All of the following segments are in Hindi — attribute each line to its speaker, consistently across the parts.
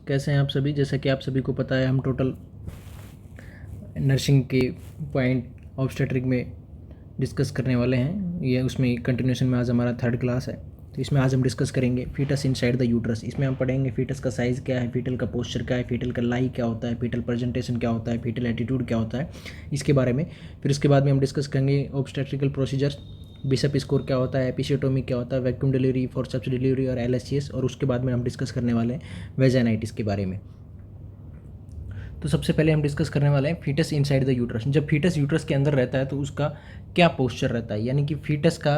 Speaker 1: कैसे हैं आप सभी। जैसा कि आप सभी को पता है, हम टोटल नर्सिंग के पॉइंट ऑब्स्टेट्रिक में डिस्कस करने वाले हैं। ये उसमें कंटिन्यूशन में आज हमारा 3rd क्लास है। तो इसमें आज हम डिस्कस करेंगे फीटस इनसाइड द यूट्रस। इसमें हम पढ़ेंगे फीटस का साइज़ क्या है, फीटल का पोस्चर क्या है, फीटल का लाई क्या होता है, फीटल प्रेजेंटेशन क्या होता है, फीटल एटीट्यूड क्या होता है, इसके बारे में। फिर उसके बाद में हम डिस्कस करेंगे ऑब्स्टेट्रिकल प्रोसीजर्स, बिशप स्कोर क्या होता है, एपिसियोटोमी क्या होता है, वैक्यूम डिलीवरी, फोर्सेप्स डिलीवरी और एलएससीएस। और उसके बाद में हम डिस्कस करने वाले हैं वेजाइनाइटिस के बारे में। तो सबसे पहले हम डिस्कस करने वाले हैं फीटस इनसाइड द यूट्रस। जब फीटस यूट्रस के अंदर रहता है तो उसका क्या पोस्चर रहता है, यानी कि फीटस का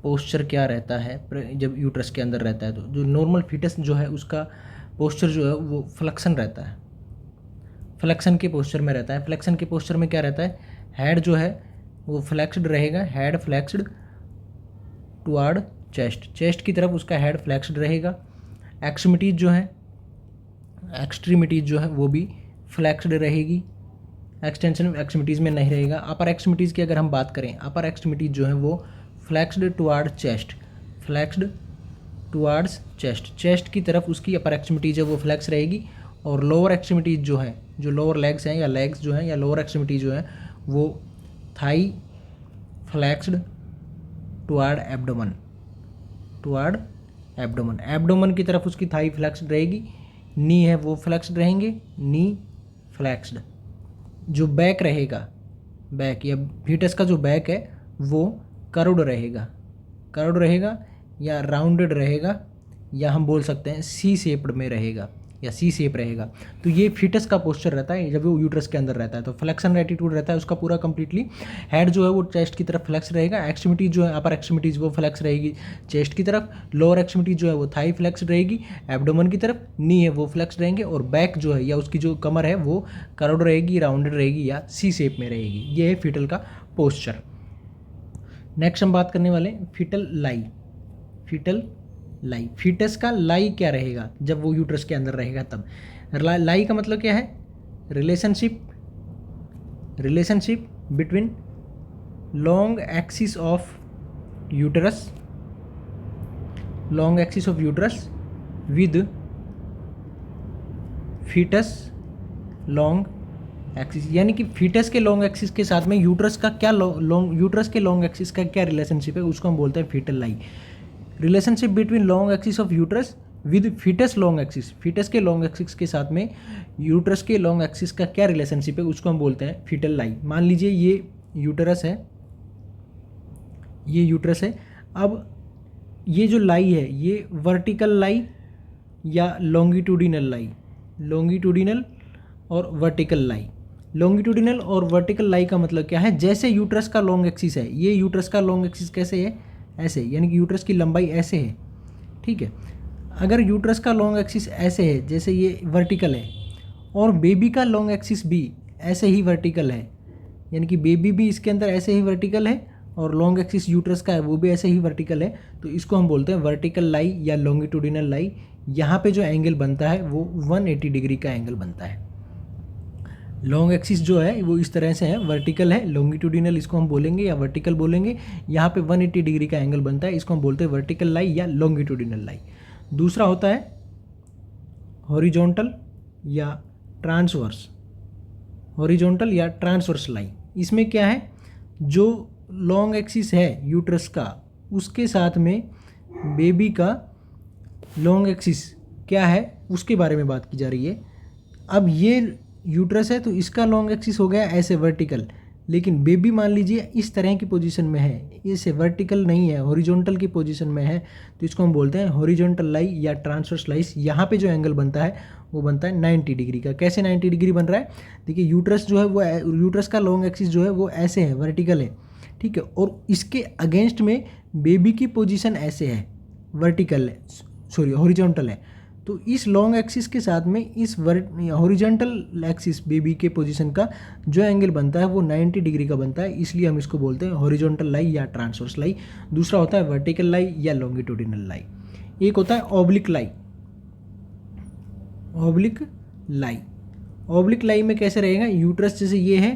Speaker 1: पोस्चर क्या रहता है जब यूट्रस के अंदर रहता है। तो जो नॉर्मल फीटस जो है उसका पोस्चर जो है वो फ्लेक्शन रहता है, फ्लेक्शन के पोस्चर में रहता है। फ्लेक्शन के पोस्चर में क्या रहता है, हेड जो है वो फ्लेक्स्ड रहेगा, head flexed toward chest, chest की तरफ उसका हेड फ्लेक्स्ड रहेगा। एक्सट्रीमिटीज जो है वो भी फ्लेक्स्ड रहेगी, एक्सटेंशन एक्सट्रीमिटीज़ में नहीं रहेगा। अपर एक्सट्रीमिटीज़ की अगर हम बात करें, अपर एक्सट्रीमिटीज जो है वो flexed toward chest, flexed towards chest, chest की तरफ उसकी अपर एक्सट्रीमिटीज है वो फ्लेक्स रहेगी। और लोअर एक्सट्रीमिटीज जो है, जो लोअर लेग्स हैं या लेग्स जो हैं या लोअर एक्सट्रीमिटीज जो है वो thigh flexed toward abdomen, toward abdomen, abdomen की तरफ उसकी थाई फ्लेक्स्ड रहेगी। नी है वो फ्लेक्स्ड रहेंगे, नी फ्लेक्स्ड। जो बैक रहेगा, बैक या फीटस का जो बैक है वो कर्व्ड रहेगा, कर्व्ड रहेगा या राउंडेड रहेगा, या हम बोल सकते हैं सी शेप्ड में रहेगा या सी शेप रहेगा। तो ये फीटस का पोस्चर रहता है जब वो यूट्रस के अंदर रहता है। तो फ्लेक्शन एटीट्यूड रहता है उसका पूरा कंप्लीटली। हेड जो है वो चेस्ट की तरफ फ्लेक्स रहेगा, एक्सट्रीमिटीज जो है अपर एक्सट्रीमिटीज वो फ्लेक्स रहेगी चेस्ट की तरफ, लोअर एक्सट्रीमिटीज जो है वो थाई फ्लेक्स रहेगी एब्डोमन की तरफ, नी है वो फ्लेक्स रहेंगे, और बैक जो है या उसकी जो कमर है वो कर्व्ड रहेगी, राउंडेड रहेगी या सी शेप में रहेगी। ये है फीटल का पोस्चर। नेक्स्ट हम बात करने वाले फीटल लाई। फीटल लाई, फीटस का लाई क्या रहेगा जब वो यूट्रस के अंदर रहेगा तब। लाई का मतलब क्या है, relationship between long axis of uterus, long axis of uterus with fetus long axis, यानी कि फीटस के लॉन्ग एक्सिस के साथ में यूट्रस का क्या यूट्रस के लॉन्ग एक्सिस का क्या रिलेशनशिप है, उसको हम बोलते हैं fetal lie. Relationship between long axis of uterus with fetus long axis, fetus के लॉन्ग एक्सिस के साथ में यूट्रस के लॉन्ग एक्सिस का क्या रिलेशनशिप है उसको हम बोलते हैं फीटल लाई। मान लीजिए ये यूट्रस है, ये यूट्रस है। अब ये जो लाई है ये वर्टिकल लाई या लॉन्गिट्यूडिनल लाई, लॉन्गिट्यूडिनल और वर्टिकल लाई। लॉन्गिट्यूडिनल और वर्टिकल लाई का मतलब क्या है, जैसे यूट्रस का लॉन्ग एक्सिस है, ये यूट्रस का लॉन्ग एक्सिस कैसे है, ऐसे, यानी कि यूट्रस की लंबाई ऐसे है, ठीक है। अगर यूट्रस का लॉन्ग एक्सिस ऐसे है जैसे ये वर्टिकल है, और बेबी का लॉन्ग एक्सिस भी ऐसे ही वर्टिकल है, यानी कि बेबी भी इसके अंदर ऐसे ही वर्टिकल है और लॉन्ग एक्सिस यूट्रस का है वो भी ऐसे ही वर्टिकल है, तो इसको हम बोलते हैं वर्टिकल लाई या लॉन्गिट्यूडिनल लाई। यहाँ पे जो एंगल बनता है वो 180 डिग्री का एंगल बनता है। लॉन्ग एक्सिस जो है वो इस तरह से है, वर्टिकल है, लॉन्गिट्यूडिनल इसको हम बोलेंगे या वर्टिकल बोलेंगे। यहाँ पे 180 डिग्री का एंगल बनता है, इसको हम बोलते हैं वर्टिकल लाई या लॉन्गिट्यूडिनल लाई। दूसरा होता है हॉरिजॉन्टल या ट्रांसवर्स, हॉरिजॉन्टल या ट्रांसवर्स लाई। इसमें क्या है, जो लॉन्ग एक्सिस है यूट्रस का उसके साथ में बेबी का लॉन्ग एक्सिस क्या है उसके बारे में बात की जा रही है। अब ये यूट्रस है तो इसका लॉन्ग एक्सिस हो गया ऐसे वर्टिकल, लेकिन बेबी मान लीजिए इस तरह की पोजीशन में है, इसे वर्टिकल नहीं है, हॉरिजॉन्टल की पोजीशन में है, तो इसको हम बोलते हैं हॉरिजॉन्टल लाई या ट्रांसवर्स लाइस। यहाँ पे जो एंगल बनता है वो बनता है 90 डिग्री का। कैसे 90 डिग्री बन रहा है, देखिए यूट्रस जो है वो, यूट्रस का लॉन्ग एक्सिस जो है वो ऐसे है, वर्टिकल है, ठीक है, और इसके अगेंस्ट में बेबी की पोजीशन ऐसे है, वर्टिकल है, सॉरी हॉरिजॉन्टल है। तो इस लॉन्ग एक्सिस के साथ में इस हॉरिजॉन्टल एक्सिस बेबी के पोजीशन का जो एंगल बनता है वो 90 डिग्री का बनता है, इसलिए हम इसको बोलते हैं हॉरिजॉन्टल लाई या ट्रांसवर्स लाई। दूसरा होता है वर्टिकल लाई या लॉन्गिट्यूडिनल लाई। एक होता है ऑब्लिक लाई। ऑब्लिक लाई, ऑब्लिक लाई में कैसे रहेगा, यूट्रस जैसे ये है,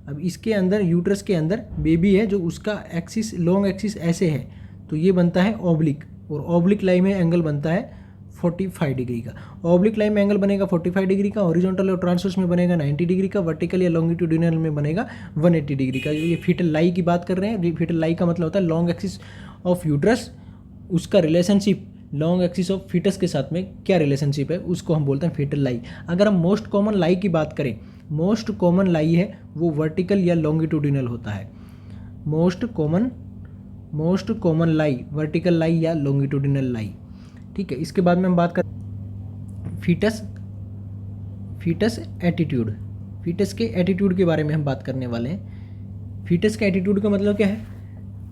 Speaker 1: अब इसके अंदर यूट्रस के अंदर बेबी है जो उसका एक्सिस लॉन्ग एक्सिस ऐसे है, तो ये बनता है ऑब्लिक, और ऑब्लिक लाई में एंगल बनता है 45 डिग्री का। ऑब्लिक लाइन में एंगल बनेगा 45 डिग्री का, हॉरिजॉन्टल और ट्रांसवर्स में बनेगा 90 डिग्री का, वर्टिकल या लॉन्गिट्यूडिनल में बनेगा 180 डिग्री का। ये फीटल लाई की बात कर रहे हैं। फीटल लाई का मतलब होता है लॉन्ग एक्सिस ऑफ यूट्रस, उसका relationship long axis of fetus के साथ में क्या रिलेशनशिप है, उसको हम बोलते हैं फीटल लाई। अगर हम मोस्ट कॉमन लाई की बात करें, मोस्ट कॉमन लाई है वो वर्टिकल या लॉन्गिट्यूडिनल होता है। मोस्ट कॉमन लाई वर्टिकल लाई या लॉन्गिट्यूडिनल लाई, ठीक है। इसके बाद में हम बात कर फीटस एटीट्यूड। फीटस के एटीट्यूड के बारे में हम बात करने वाले हैं। फीटस का एटीट्यूड का मतलब क्या है?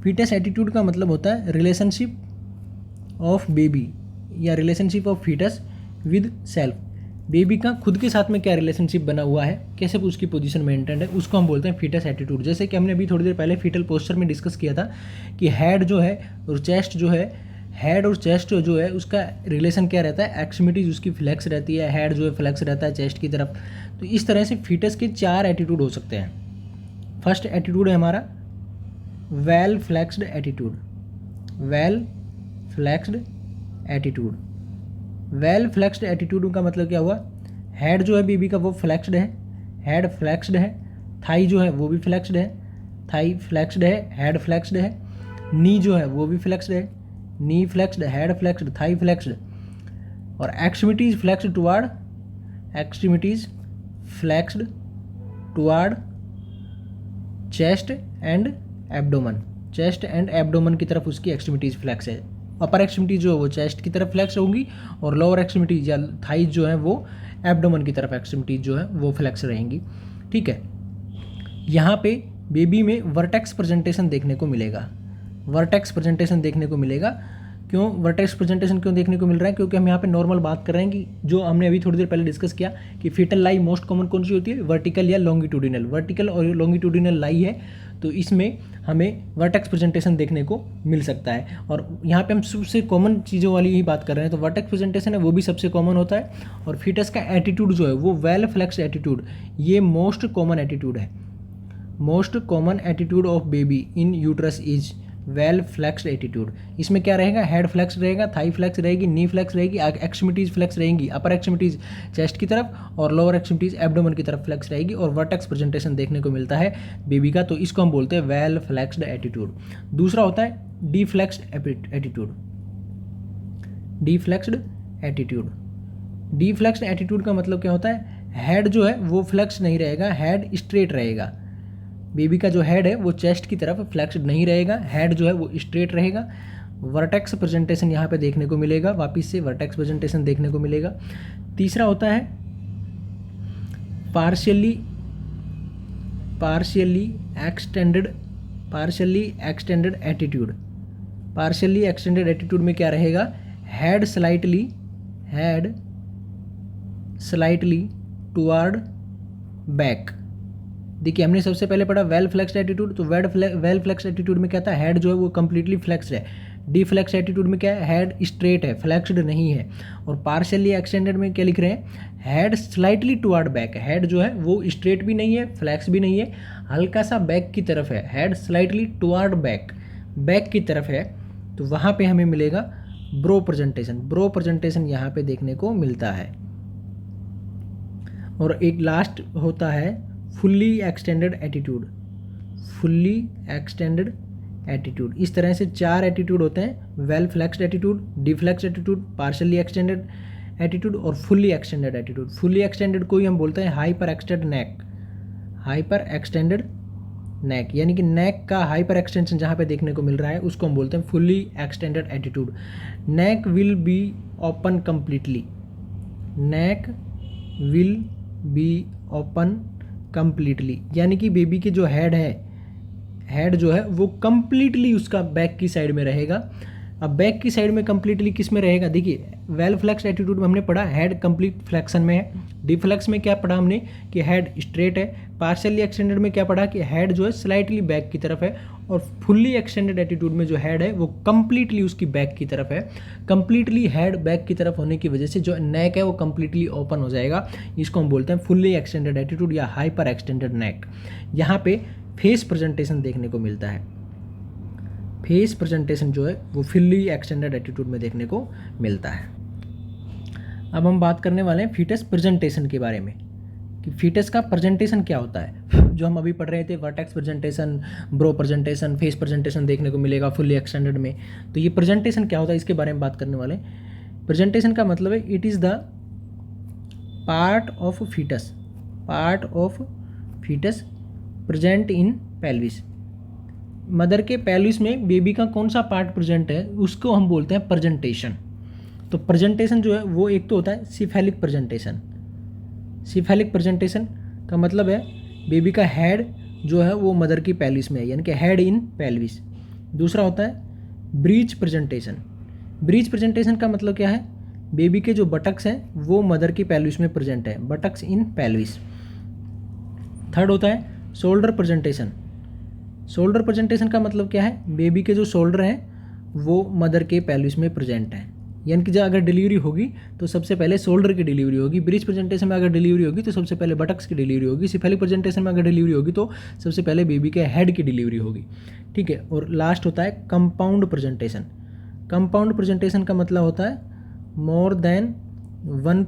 Speaker 1: फीटस एटीट्यूड का मतलब होता है रिलेशनशिप ऑफ बेबी या relationship of fetus with self. Baby का खुद के साथ में क्या रिलेशनशिप बना हुआ है, कैसे उसकी पोजीशन मेंटेन है, उसको हम बोलते हैं फीटस एटीट्यूड। जैसे कि हमने अभी थोड़ी देर पहले फीटल पोस्चर में डिस्कस किया था कि हेड जो है और चेस्ट जो है, हेड और चेस्ट जो है उसका रिलेशन क्या रहता है, एक्सट्रीमिटीज उसकी फ्लेक्स रहती है, हेड जो है फ्लेक्स रहता है चेस्ट की तरफ। तो इस तरह से फीटस के 4 एटीट्यूड हो सकते हैं। फर्स्ट एटीट्यूड है हमारा well flexed attitude. Well flexed attitude. Well flexed attitude का मतलब क्या हुआ? हेड जो है बेबी का वो फ्लेक्स्ड है, हेड फ्लेक्स्ड है, थाई जो है वो भी फ्लेक्स्ड है, थाई फ्लेक्स्ड है, हेड फ्लेक्स्ड है, नी जो है वो भी फ्लेक्स्ड है, knee flexed, head flexed, thigh flexed, और extremities flexed toward, extremities flexed toward chest and abdomen. Chest and abdomen की तरफ उसकी एक्सट्रीमिटीज फ्लेक्स है। अपर एक्सट्रीमिटीज जो है वो चेस्ट की तरफ फ्लेक्स होंगी और लोअर एक्सट्रीमिटीज या थाइज जो है वो एब्डोमन की तरफ एक्सट्रीमिटीज जो है वो फ्लेक्स रहेंगी, ठीक है। यहाँ पे बेबी में वर्टेक्स प्रेजेंटेशन देखने को मिलेगा। वर्टेक्स प्रेजेंटेशन देखने को मिलेगा। क्यों वर्टेक्स प्रेजेंटेशन क्यों देखने को मिल रहा है? क्योंकि हम यहाँ पे नॉर्मल बात कर रहे हैं कि जो हमने अभी थोड़ी देर पहले डिस्कस किया कि फीटल लाई मोस्ट कॉमन कौन सी होती है, वर्टिकल या लॉन्गिट्यूडिनल। वर्टिकल और लॉन्गिट्यूडिनल लाई है तो इसमें हमें वर्टेक्स प्रेजेंटेशन देखने को मिल सकता है। और यहाँ पे हम सबसे कॉमन चीज़ों वाली ही बात कर रहे हैं, तो वर्टेक्स प्रेजेंटेशन है वो भी सबसे कॉमन होता है। और फीटस का एटीट्यूड जो है वो वेल फ्लेक्स्ड एटीट्यूड, ये मोस्ट कॉमन एटीट्यूड है। Most common attitude of baby in uterus is well flexed attitude. इसमें क्या रहेगा? हेड फ्लेक्स रहेगा, थाई फ्लेक्स रहेगी, नी फ्लेक्स रहेगी, एक्सट्रीमिटीज फ्लेक्स रहेंगी, अपर एक्सट्रीमिटीज चेस्ट की तरफ और लोअर एक्सट्रीमिटीज एब्डोमन की तरफ फ्लेक्स रहेगी और वर्टेक्स प्रेजेंटेशन देखने को मिलता है बेबी का, तो इसको हम बोलते हैं वेल फ्लेक्स्ड एटीट्यूड। दूसरा होता है D flexed attitude. D flexed attitude. D flexed attitude का मतलब क्या होता है? हेड जो है वो फ्लेक्स नहीं रहेगा, हेड स्ट्रेट रहेगा। बेबी का जो हेड है वो चेस्ट की तरफ फ्लेक्स्ड नहीं रहेगा, हेड जो है वो स्ट्रेट रहेगा। वर्टेक्स प्रेजेंटेशन यहाँ पे देखने को मिलेगा, वापिस से वर्टेक्स प्रेजेंटेशन देखने को मिलेगा। तीसरा होता है partially extended attitude. Partially extended attitude में क्या रहेगा? Head slightly toward back. देखिए हमने सबसे पहले पढ़ा वेल फ्लेक्स्ड एटीट्यूड, तो वेल फ्लेक्स्ड एटीट्यूड में क्या था? हेड जो है वो कंप्लीटली फ्लेक्स्ड है। डी फ्लेक्स एटीट्यूड में क्या है? हेड स्ट्रेट है, फ्लेक्स्ड नहीं है। और पार्शियली एक्सटेंडेड में क्या लिख रहे हैं? Head slightly toward back. Head जो है वो स्ट्रेट भी नहीं है, फ्लेक्स भी नहीं है, हल्का सा बैक की तरफ है। Head slightly toward back, back की तरफ है, तो वहाँ पे हमें मिलेगा ब्रो प्रेजेंटेशन। ब्रो प्रेजेंटेशन यहाँ पे देखने को मिलता है। और एक लास्ट होता है fully extended attitude. Fully extended attitude. इस तरह से 4 एटीट्यूड होते हैं, well flexed attitude, deflexed attitude, partially extended attitude और fully extended attitude. Fully extended को ही हम बोलते हैं hyper extended neck. Hyper extended neck यानी कि नेक का हाइपर एक्सटेंशन जहाँ पे देखने को मिल रहा है उसको हम बोलते हैं fully extended attitude. NEC will be open completely. NEC will be open completely यानी कि बेबी के जो हेड जो है वो कंप्लीटली उसका बैक की साइड में रहेगा। अब बैक की साइड में कंप्लीटली किस में रहेगा? देखिए वेल फ्लेक्स एटीट्यूड में हमने पढ़ा हेड कंप्लीट फ्लेक्शन में है। डिफ्लेक्स में क्या पढ़ा हमने कि हेड स्ट्रेट है। पार्शियली एक्सटेंडेड में क्या पढ़ा कि हेड जो है स्लाइटली बैक की तरफ है। और फुल्ली एक्सटेंडेड एटीट्यूड में जो हेड है वो कंप्लीटली उसकी बैक की तरफ है। कंप्लीटली हेड बैक की तरफ होने की वजह से जो नेक है वो कंप्लीटली ओपन हो जाएगा। इसको हम बोलते हैं फुल्ली एक्सटेंडेड एटीट्यूड या हाइपर एक्सटेंडेड नेक। यहाँ पे फेस प्रेजेंटेशन देखने को मिलता है। फेस प्रेजेंटेशन जो है वो फुल्ली एक्सटेंडेड एटीट्यूड में देखने को मिलता है। अब हम बात करने वाले हैं फीटस प्रेजेंटेशन के बारे में कि फीटस का प्रेजेंटेशन क्या होता है। जो हम अभी पढ़ रहे थे vertex presentation, brow presentation, face presentation देखने को मिलेगा फुल्ली एक्सटेंडेड में। तो ये प्रेजेंटेशन क्या होता है इसके बारे में बात करने वाले। प्रेजेंटेशन का मतलब है it is the part of fetus present in pelvis. Mother के पेल्विस में बेबी का कौन सा पार्ट प्रेजेंट है उसको हम बोलते हैं प्रेजेंटेशन। तो प्रेजेंटेशन जो है वो एक तो होता है सिफेलिक प्रेजेंटेशन। सिफेलिक प्रेजेंटेशन का मतलब है बेबी का हेड जो है वो मदर की पेल्विस में है, यानी कि हेड इन पेल्विस। दूसरा होता है ब्रीच प्रेजेंटेशन। ब्रीच प्रेजेंटेशन का मतलब क्या है, बेबी के जो बटक्स हैं वो मदर की पेल्विस में प्रेजेंट है, बटक्स इन पेल्विस। थर्ड होता है शोल्डर प्रेजेंटेशन। शोल्डर प्रेजेंटेशन का मतलब क्या है, बेबी के जो शोल्डर हैं वो मदर के पेल्विस में प्रेजेंट हैं, यानी कि जब अगर डिलीवरी होगी तो सबसे पहले शोल्डर की डिलीवरी होगी। ब्रीच प्रेजेंटेशन में अगर डिलीवरी होगी तो सबसे पहले बटक्स की डिलीवरी होगी। सिफेलिक प्रेजेंटेशन में अगर डिलीवरी होगी तो सबसे पहले बेबी के हेड की डिलीवरी होगी, ठीक है। और लास्ट होता है कंपाउंड प्रेजेंटेशन। कंपाउंड प्रेजेंटेशन का मतलब होता है more than one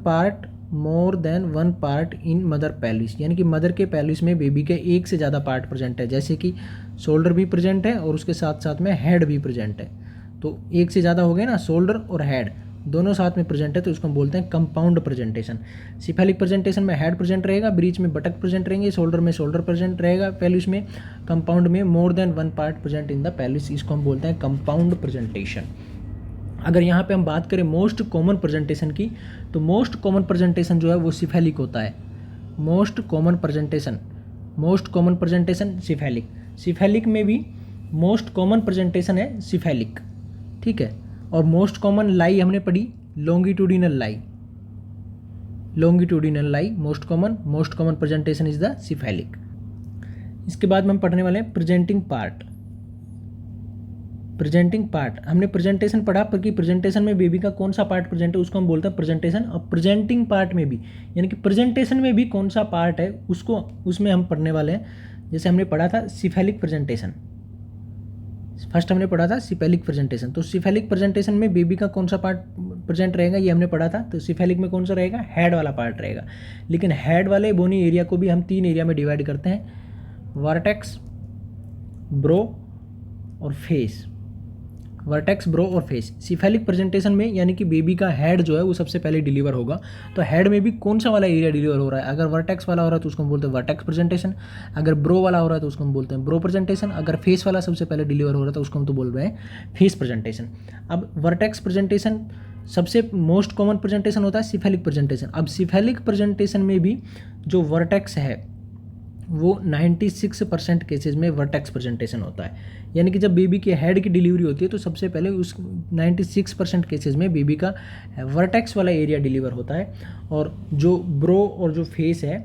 Speaker 1: part in mother pelvis, यानी कि मदर के पेल्विस में बेबी के एक से ज़्यादा पार्ट प्रेजेंट है, जैसे कि शोल्डर भी प्रेजेंट है और उसके साथ साथ में हेड भी प्रेजेंट है। तो एक से ज़्यादा हो गए ना, शोल्डर और हेड दोनों साथ में प्रेजेंट है, तो इसको हम बोलते हैं कंपाउंड प्रेजेंटेशन। सिफेलिक प्रेजेंटेशन में हेड प्रेजेंट रहेगा, ब्रीच में बटक प्रेजेंट रहेंगे, शोल्डर में शोल्डर प्रेजेंट रहेगा पेल्विस में, कंपाउंड में more than one part present in the pelvis, इसको हम बोलते हैं कंपाउंड प्रेजेंटेशन। अगर यहाँ पे हम बात करें मोस्ट कॉमन प्रेजेंटेशन की, तो मोस्ट कॉमन प्रेजेंटेशन जो है वो सिफेलिक होता है। मोस्ट कॉमन प्रेजेंटेशन सिफेलिक में भी मोस्ट कॉमन प्रेजेंटेशन है सिफेलिक, ठीक है। और मोस्ट कॉमन लाई हमने पढ़ी longitudinal lie most common presentation is the cephalic. इसके बाद में हम पढ़ने वाले हैं प्रेजेंटिंग पार्ट। हमने प्रेजेंटेशन पढ़ा पर कि प्रेजेंटेशन में बेबी का कौन सा पार्ट प्रेजेंट है उसको हम बोलते हैं प्रेजेंटेशन। और प्रेजेंटिंग पार्ट में भी, यानी कि प्रेजेंटेशन में भी कौन सा पार्ट है उसमें हम पढ़ने वाले हैं। जैसे हमने पढ़ा था सिफेलिक प्रेजेंटेशन, फर्स्ट हमने पढ़ा था सिफेलिक प्रेजेंटेशन। तो सिफेलिक प्रेजेंटेशन में बेबी का कौन सा पार्ट प्रेजेंट रहेगा ये हमने पढ़ा था। तो सिफेलिक में कौन सा रहेगा, हेड वाला पार्ट रहेगा। लेकिन हेड वाले बोनी एरिया को भी हम 3 एरिया में डिवाइड करते हैं, वर्टेक्स, ब्रो और फेस। सिफेलिक प्रेजेंटेशन में यानी कि बेबी का हेड जो है वो सबसे पहले डिलीवर होगा। तो हेड में भी कौन सा वाला एरिया डिलीवर हो रहा है, अगर वर्टेक्स वाला हो रहा है तो उसको हम बोलते हैं वर्टेक्स प्रेजेंटेशन, अगर ब्रो वाला हो रहा है तो उसको हम बोलते हैं ब्रो प्रेजेंटेशन, अगर फेस वाला सबसे पहले डिलीवर हो रहा है तो उसको हम तो बोल रहे हैं फेस प्रेजेंटेशन। अब वर्टेक्स प्रेजेंटेशन सबसे मोस्ट कॉमन प्रेजेंटेशन होता है सिफेलिक प्रेजेंटेशन। अब सिफेलिक प्रेजेंटेशन में भी जो वर्टेक्स है वो 96% केसेज में वर्टेक्स प्रेजेंटेशन होता है, यानी कि जब बेबी के हेड की डिलीवरी होती है तो सबसे पहले उस 96% केसेज में बेबी का वर्टेक्स वाला एरिया डिलीवर होता है। और जो ब्रो और जो फेस है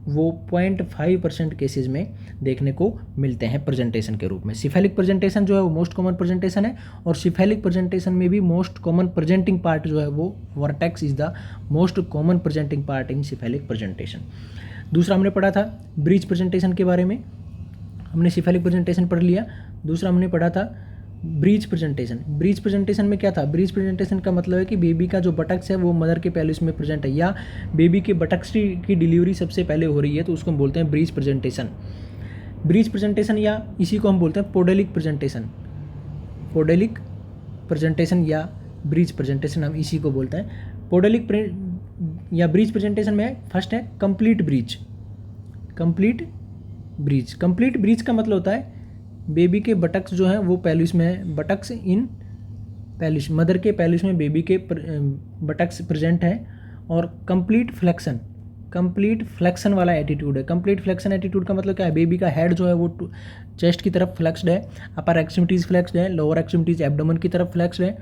Speaker 1: वो 0.5% केसेज में देखने को मिलते हैं प्रेजेंटेशन के रूप में। सिफेलिक प्रेजेंटेशन जो है वो मोस्ट कॉमन प्रेजेंटेशन है, और सिफेलिक प्रेजेंटेशन में भी मोस्ट कॉमन प्रेजेंटिंग पार्ट जो है वो vertex is the most common presenting part in cephalic presentation. दूसरा हमने पढ़ा था ब्रीच प्रेजेंटेशन के बारे में, हमने सिफेलिक प्रेजेंटेशन पढ़ लिया। दूसरा हमने पढ़ा था ब्रीच प्रेजेंटेशन में क्या था, ब्रीच प्रेजेंटेशन का मतलब है कि बेबी का जो बटक्स है वो मदर के पेल्विस में प्रेजेंट है, या बेबी के बटक्स की डिलीवरी सबसे पहले हो रही है, तो उसको हम बोलते हैं ब्रीच प्रेजेंटेशन, या इसी को हम बोलते हैं पोडेलिक प्रेजेंटेशन या ब्रीच प्रेजेंटेशन, हम इसी को बोलते हैं। पोडेलिक या ब्रीच प्रेजेंटेशन में फर्स्ट है कंप्लीट ब्रीच का मतलब होता है बेबी के बटक्स जो हैं वो पेल्विस में है, बटक्स इन पेल्विस, मदर के पेल्विस में बेबी के बटक्स प्रेजेंट है। और कंप्लीट फ्लेक्शन वाला एटीट्यूड है। कंप्लीट फ्लेक्शन एटीट्यूड का मतलब क्या है, बेबी का हेड जो है वो चेस्ट की तरफ फ्लेक्स्ड है, अपर एक्सट्रीमिटीज़ फ्लेक्स्ड है, लोअर एक्सट्रीमिटीज़ एब्डोमेन की तरफ फ्लेक्स्ड है,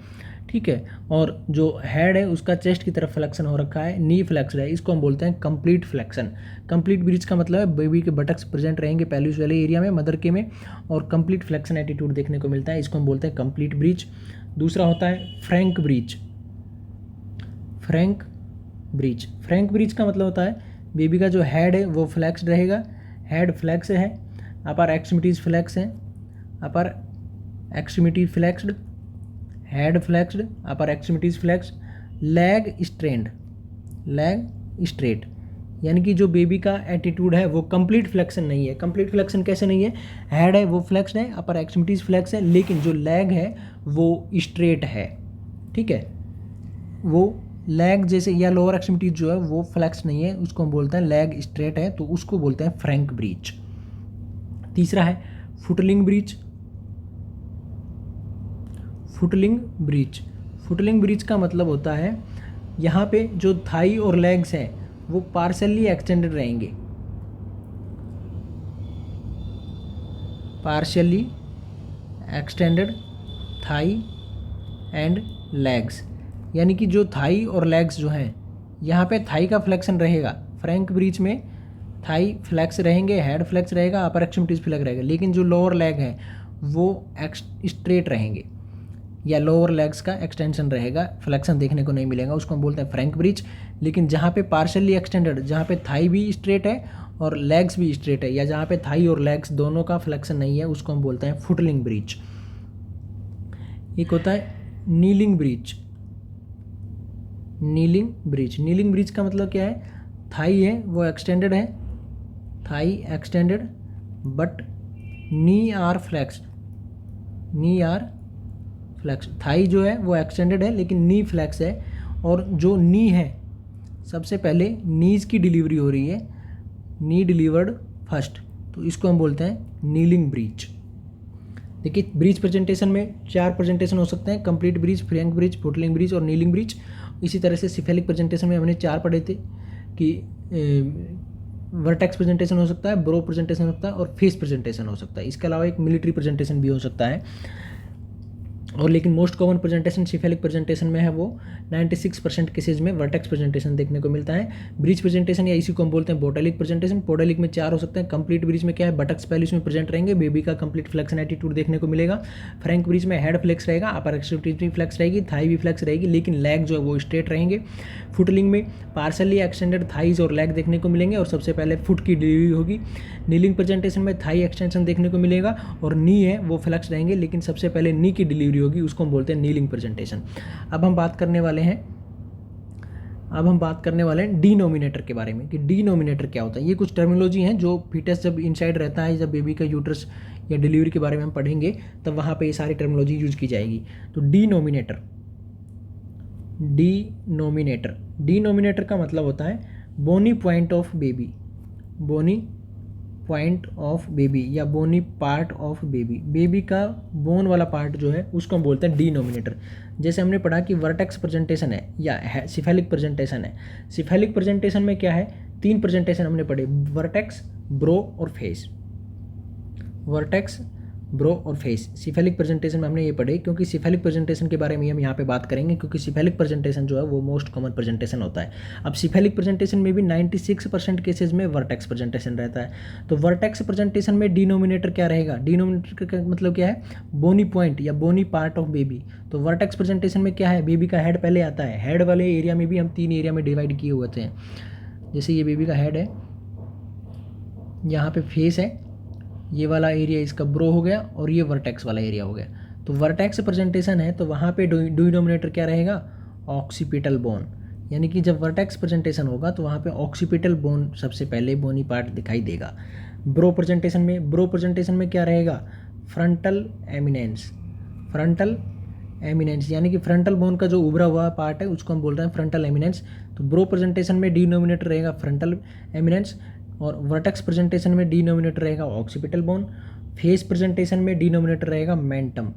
Speaker 1: ठीक है। और जो हेड है उसका चेस्ट की तरफ फ्लेक्शन हो रखा है, नी फ्लेक्स्ड है, इसको हम बोलते हैं कंप्लीट फ्लेक्शन। कंप्लीट ब्रीच का मतलब है बेबी के बटक्स प्रेजेंट रहेंगे पेल्विस वाले एरिया में, मदर के में, और कंप्लीट फ्लेक्शन एटीट्यूड देखने को मिलता है, इसको हम बोलते हैं कंप्लीट ब्रीच। दूसरा होता है फ्रैंक ब्रीच का मतलब होता है बेबी का जो हेड है वो फ्लेक्स्ड रहेगा, हेड फ्लेक्स है, अपर एक्सट्रीमिटीज़ फ्लेक्स है, upper extremity flexed, head flexed, upper extremities flexed, leg straight, leg straight, यानी कि जो बेबी का एटीट्यूड है वो कंप्लीट फ्लेक्शन नहीं है। कंप्लीट फ्लेक्शन कैसे नहीं है? हेड है वो फ्लेक्स्ड है, अपर एक्सट्रीमिटीज फ्लेक्स है, लेकिन जो लेग है वो स्ट्रेट है। ठीक है, वो लेग जैसे या लोअर एक्सट्रीमिटीज जो है वो फ्लेक्स नहीं है, उसको हम बोलते हैं लेग स्ट्रेट है, तो उसको बोलते हैं फ्रैंक ब्रीच। तीसरा है footling breach. Footling breach, footling breach का मतलब होता है यहाँ पे जो थाई और लेग्स हैं वो पार्शली एक्सटेंडेड रहेंगे, partially extended thigh and legs, यानी कि जो थाई और लेग्स जो हैं यहाँ पे थाई का फ्लेक्शन रहेगा, फ्रैंक ब्रीच में थाई फ्लेक्स रहेंगे, हेड फ्लेक्स रहेगा, अपर एक्सट्रीमिटीज फ्लेक्स रहेगा, लेकिन जो लोअर लेग है वो स्ट्रेट रहेंगे या लोअर लेग्स का एक्सटेंशन रहेगा, फ्लेक्शन देखने को नहीं मिलेगा, उसको हम बोलते हैं फ्रैंक ब्रीच। लेकिन जहाँ पे पार्शियली एक्सटेंडेड, जहाँ पे थाई भी स्ट्रेट है और लेग्स भी स्ट्रेट है, या जहाँ पे थाई और लेग्स दोनों का फ्लेक्शन नहीं है, उसको हम बोलते हैं फुटलिंग ब्रीच। एक होता है kneeling breech. Kneeling breech, kneeling breech का मतलब क्या है? थाई है वो एक्सटेंडेड है, thigh extended but knee are flexed, knee are flexed. Thigh जो है वो एक्सटेंडेड है लेकिन नी फ्लेक्स है, और जो नी है सबसे पहले नीज की डिलीवरी हो रही है, नी डिलीवर्ड फर्स्ट, तो इसको हम बोलते हैं नीलिंग ब्रीच। देखिए ब्रीच प्रेजेंटेशन में 4 प्रेजेंटेशन हो सकते हैं, complete breach, frank breech, footling breach और नीलिंग ब्रीच। इसी तरह से सिफेलिक प्रेजेंटेशन में हमने 4 पढ़े थे कि वर्टेक्स प्रेजेंटेशन हो सकता है, ब्रो प्रेजेंटेशन हो सकता है और फेस प्रेजेंटेशन हो सकता है। इसके अलावा एक मिलिट्री प्रेजेंटेशन भी हो सकता है, और लेकिन most common presentation cephalic presentation में है, वो 96% केसेज में वर्टेक्स प्रेजेंटेशन देखने को मिलता है। ब्रीच प्रेजेंटेशन या इसी को हम बोलते हैं पोडेलिक प्रेजेंटेशन। पोडेलिक में 4 हो सकते हैं। कंप्लीट ब्रीच में क्या है? बटक्स पहले इसमें प्रेजेंट रहेंगे, बेबी का कंप्लीट फ्लेक्शन एटीट्यूड देखने को मिलेगा। फ्रैंक ब्रीच में हेड फ्लेक्स रहेगा, अपर एक्सट्रीमिटी भी फ्लेक्स रहेगी, थाई भी फ्लेक्स रहेगी, लेकिन लेग जो है वो स्ट्रेट रहेंगे। फुटलिंग में पार्शली एक्सटेंडेड थाईज और लेग देखने को मिलेंगे और सबसे पहले फुट की डिलीवरी होगी। नीलिंग प्रेजेंटेशन में थाई एक्सटेंशन देखने को मिलेगा और नी है वो फ्लेक्स रहेंगे, लेकिन सबसे पहले नी की डिलीवरी होगी, उसको हम बोलते हैं नीलिंग प्रेजेंटेशन। अब हम बात करने वाले हैं डिनोमिनेटर के बारे में कि डिनोमिनेटर क्या होता है। ये कुछ टर्मिनोलॉजी हैं जो फीटस जब इनसाइड रहता है, जब बेबी का यूट्रस या डिलीवरी के बारे में हम पढ़ेंगे तब वहाँ पे ये सारी टर्मिनोलॉजी यूज की जाएगी। तो डिनोमिनेटर का मतलब होता है bony point of baby, bony point of baby या bony part of baby. Baby का बोन वाला पार्ट जो है उसको हम बोलते हैं डिनोमिनेटर। जैसे हमने पढ़ा कि वर्टेक्स प्रेजेंटेशन है या सिफेलिक प्रेजेंटेशन है। सिफेलिक प्रेजेंटेशन में क्या है? 3 प्रेजेंटेशन हमने पढ़े, वर्टेक्स, ब्रो और फेस। वर्टेक्स, ब्रो और फेस सिफेलिक प्रेजेंटेशन में हमने ये पढ़े, क्योंकि सिफेलिक प्रेजेंटेशन के बारे में हम यहाँ पे बात करेंगे, क्योंकि सिफेलिक प्रेजेंटेशन जो है वो मोस्ट कॉमन प्रेजेंटेशन होता है। अब सिफेलिक प्रेजेंटेशन में भी 96% केसेज में वर्टेक्स प्रेजेंटेशन रहता है। तो वर्टेक्स प्रेजेंटेशन में डिनोमिनेटर क्या रहेगा? डिनोमिनेटर का मतलब क्या है? बोनी पॉइंट या बोनी पार्ट ऑफ बेबी। तो वर्टेक्स प्रेजेंटेशन में क्या है? बेबी का हेड पहले आता है। हेड वाले एरिया में भी हम 3 एरिया में डिवाइड किए हुए थे। जैसे ये बेबी का हेड है, यहाँ पे फेस है, ये वाला एरिया इसका ब्रो हो गया और ये वर्टेक्स वाला एरिया हो गया। तो वर्टेक्स प्रेजेंटेशन है तो वहाँ पे डिनोमिनेटर क्या रहेगा? Occipital bone. यानी कि जब वर्टेक्स प्रेजेंटेशन होगा तो वहाँ पे ऑक्सीपिटल बोन सबसे पहले बोनी पार्ट दिखाई देगा। ब्रो प्रेजेंटेशन में क्या रहेगा? Frontal eminence. फ्रंटल एमिनेंस यानी कि फ्रंटल बोन का जो उभरा हुआ पार्ट है उसको हम बोल रहे हैं फ्रंटल एमिनेंस। तो ब्रो प्रेजेंटेशन में डिनोमिनेटर रहेगा फ्रंटल एमिनेंस, और वर्टेक्स प्रेजेंटेशन में डिनोमिनेटर रहेगा ऑक्सीपिटल बोन। फेस प्रेजेंटेशन में डिनोमिनेटर रहेगा मेंटम।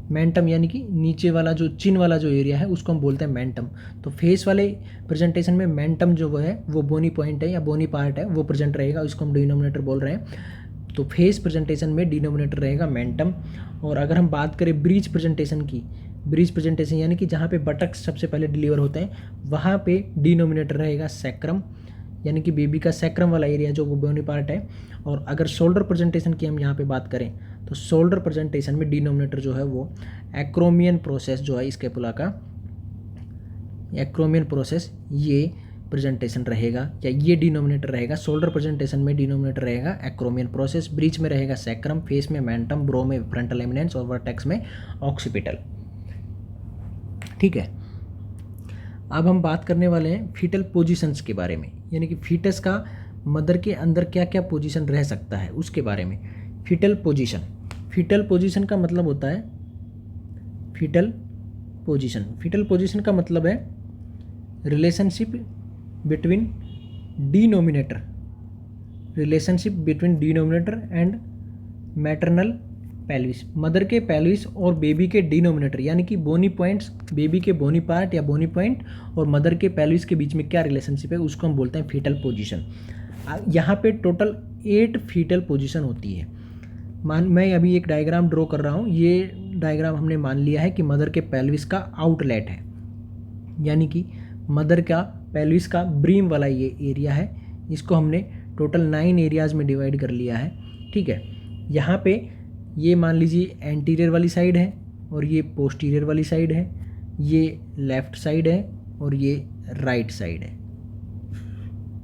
Speaker 1: मेंटम यानी कि नीचे वाला जो चिन वाला जो एरिया है उसको हम बोलते हैं मेंटम। तो फेस वाले प्रेजेंटेशन में मेंटम जो वो है वो बोनी पॉइंट है या बोनी पार्ट है वो प्रेजेंट रहेगा, उसको हम डिनोमिनेटर बोल रहे हैं। तो फेस प्रेजेंटेशन में डिनोमिनेटर रहेगा मेंटम। और अगर हम बात करें ब्रीच प्रेजेंटेशन की, ब्रीच प्रेजेंटेशन यानी कि जहाँ पे बटक्स सबसे पहले डिलीवर होते हैं वहाँ पे डिनोमिनेटर रहेगा सैक्रम, यानी कि बेबी का सैक्रम वाला एरिया जो वो बोनी पार्ट है। और अगर शोल्डर प्रेजेंटेशन की हम यहाँ पे बात करें तो शोल्डर प्रेजेंटेशन में डिनोमिनेटर जो है वो एक्रोमियन प्रोसेस जो है स्कैपुला का, एक्रोमियन प्रोसेस ये प्रेजेंटेशन रहेगा या ये डिनोमिनेटर रहेगा। शोल्डर प्रेजेंटेशन में डिनोमिनेटर रहेगा एक्रोमियन प्रोसेस, ब्रीच में रहेगा सैक्रम, फेस में मेंटम, ब्रो में फ्रंटल एमिनेंस और वर्टेक्स में ऑक्सीपिटल। ठीक है, अब हम बात करने वाले हैं फीटल पोजीशंस के बारे में, यानी कि फीटस का मदर के अंदर क्या क्या पोजीशन रह सकता है उसके बारे में। फीटल पोजीशन का मतलब होता है फीटल पोजीशन का मतलब है relationship between denominator and maternal pelvis. Mother के पेल्विस और बेबी के डिनोमिनेटर यानी कि बोनी पॉइंट्स, बेबी के बोनी पार्ट या बोनी पॉइंट और मदर के पेल्विस के बीच में क्या रिलेशनशिप है उसको हम बोलते हैं फीटल पोजीशन। यहाँ पे टोटल 8 फीटल पोजीशन होती है। मैं अभी एक डायग्राम ड्रॉ कर रहा हूँ। ये डायग्राम हमने मान लिया है कि मदर के पेल्विस का आउटलेट है, यानी कि मदर का पेल्विस का ब्रीम वाला ये एरिया है। इसको हमने टोटल 9 एरियाज़ में डिवाइड कर लिया है, ठीक है। यहाँ पे ये मान लीजिए एंटीरियर वाली साइड है और ये पोस्टीरियर वाली साइड है, ये लेफ़्ट साइड है और ये राइट साइड है।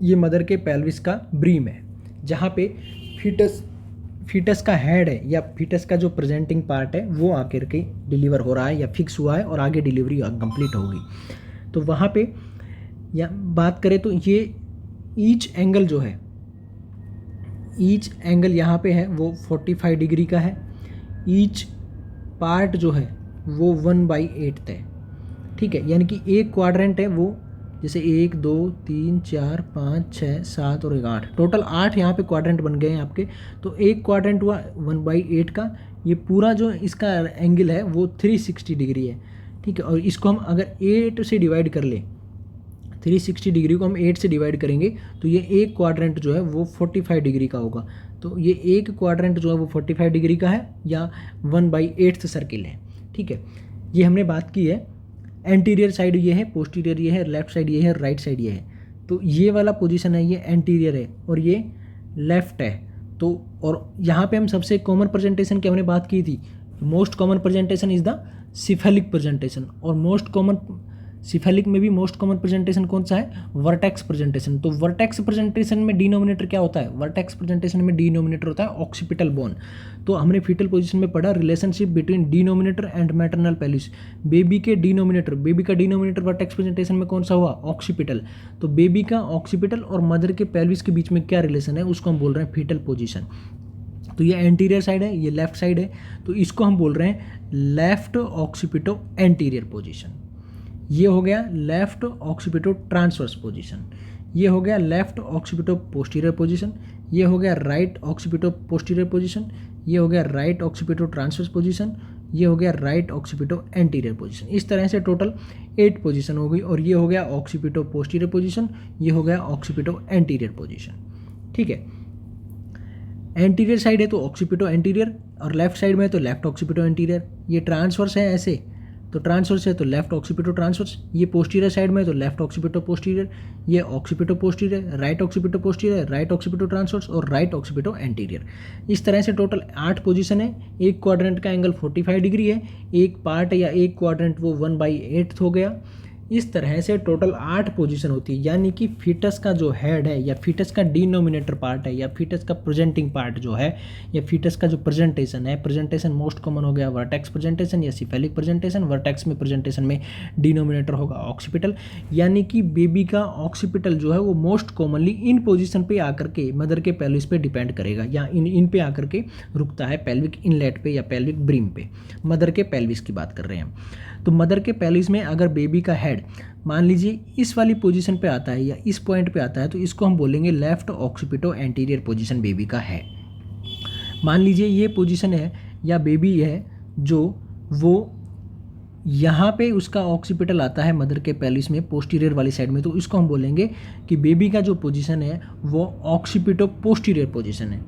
Speaker 1: ये मदर के पेल्विस का ब्रीम है, जहाँ पे फीटस का हेड है या फीटस का जो प्रेजेंटिंग पार्ट है वो आकर के डिलीवर हो रहा है या फिक्स हुआ है और आगे डिलीवरी कंप्लीट होगी। तो वहाँ पे या बात करें तो ये ईच एंगल यहाँ पे है वो 45 डिग्री का है। ईच पार्ट जो है वो 1/8 है, ठीक है। यानी कि एक क्वाड्रेंट है वो जैसे 1 2 3 4 5 6 7 और 8, टोटल 8 यहाँ पे क्वाड्रेंट बन गए हैं आपके। तो एक क्वाड्रेंट हुआ 1/8 का। ये पूरा जो इसका एंगल है वो 360 डिग्री है, ठीक है। और इसको हम अगर 8 से डिवाइड कर लें, 360 डिग्री को हम 8 से डिवाइड करेंगे तो ये एक क्वाड्रेंट जो है वो 45 डिग्री का होगा। तो ये एक क्वाड्रेंट जो है वो 45 डिग्री का है या 1/8 सर्किल है, ठीक है। ये हमने बात की है। एंटीरियर साइड ये है, पोस्टीरियर ये है, लेफ्ट साइड ये है, राइट साइड ये है। तो ये वाला पोजीशन है ये एंटीरियर है और ये लेफ्ट है। तो और यहाँ पे हम सबसे कॉमन प्रेजेंटेशन की हमने बात की थी, most common presentation is the cephalic presentation. और सिफेलिक में भी मोस्ट कॉमन प्रेजेंटेशन कौन सा है? Vertex presentation. तो वर्टेक्स प्रेजेंटेशन में डिनोमिनेटर क्या होता है? वर्टेक्स प्रेजेंटेशन में डिनोमिनेटर होता है ऑक्सीपिटल बोन। तो हमने फीटल पोजीशन में पढ़ा relationship between denominator and maternal pelvis. Baby का डिनोमिनेटर वर्टेक्स प्रेजेंटेशन में कौन सा हुआ? ऑक्सीपिटल। तो बेबी का ऑक्सीपिटल और मदर के पेल्विस के बीच में क्या रिलेशन है उसको हम बोल रहे हैं फीटल पोजीशन। तो ये एंटीरियर साइड है, ये लेफ्ट साइड है, तो इसको हम बोल रहे हैं लेफ्ट ऑक्सीपिटो एंटीरियर पोजीशन। ये हो गया लेफ्ट ऑक्सीपिटो ट्रांसवर्स पोजीशन। ये हो गया लेफ्ट ऑक्सीपिटो पोस्टीरियर पोजीशन। ये हो गया राइट ऑक्सीपिटो पोस्टीरियर पोजीशन। ये हो गया राइट ऑक्सीपिटो ट्रांसवर्स पोजीशन। ये हो गया राइट ऑक्सीपिटो एंटीरियर पोजीशन। इस तरह से टोटल 8 पोजीशन हो गई। और ये हो गया ऑक्सीपिटो पोस्टीरियर पोजीशन, ये हो गया ऑक्सीपिटो एंटीरियर पोजीशन, ठीक है। एंटीरियर साइड है तो ऑक्सीपिटो एंटीरियर और लेफ्ट साइड में है तो लेफ्ट ऑक्सीपिटो एंटीरियर। ये ट्रांसवर्स है ऐसे तो ट्रांसवर्स है तो लेफ्ट ऑक्सीपिटो ट्रांसवर्स। ये पोस्टीरियर साइड में है तो लेफ्ट ऑक्सीपिटो पोस्टीरियर। ये occipito posterior, right occipito posterior, right occipito transverse और राइट ऑक्सीपिटो एंटीरियर। इस तरह से टोटल 8 पोजीशन है। एक क्वाड्रेंट का एंगल 45 डिग्री है, एक पार्ट या एक क्वाड्रेंट वो 1/8 हो गया। इस तरह से टोटल 8 पोजीशन होती है। यानी कि फीटस का जो हेड है या फीटस का डिनोमिनेटर पार्ट है या फीटस का प्रेजेंटिंग पार्ट जो है या फीटस का जो प्रेजेंटेशन है, प्रेजेंटेशन मोस्ट कॉमन हो गया वर्टेक्स प्रेजेंटेशन या सिफेलिक प्रेजेंटेशन। वर्टेक्स में प्रेजेंटेशन में डिनोमिनेटर होगा ऑक्सीपिटल। यानी कि बेबी का ऑक्सीपिटल जो है वो मोस्ट कॉमनली इन पोजीशन पे आकर के मदर के पेल्विस पे डिपेंड करेगा या इन पे आकर के रुकता है, पेल्विक इनलेट पे या पेल्विक ब्रीम पे। मदर के पेल्विस की बात कर रहे हैं हम। तो मदर के पेल्विस में अगर बेबी का हेड मान लीजिए इस वाली पोजीशन पे आता है या इस पॉइंट पे आता है तो इसको हम बोलेंगे left occipito anterior position baby का है। मान लीजिए ये पोजीशन है या बेबी है जो वो यहाँ पे उसका ऑक्सीपिटल आता है मदर के पेल्विस में पोस्टीरियर वाली साइड में, तो इसको हम बोलेंगे कि बेबी का जो पोजीशन है वो ऑक्सीपिटो पोस्टीरियर पोजीशन है।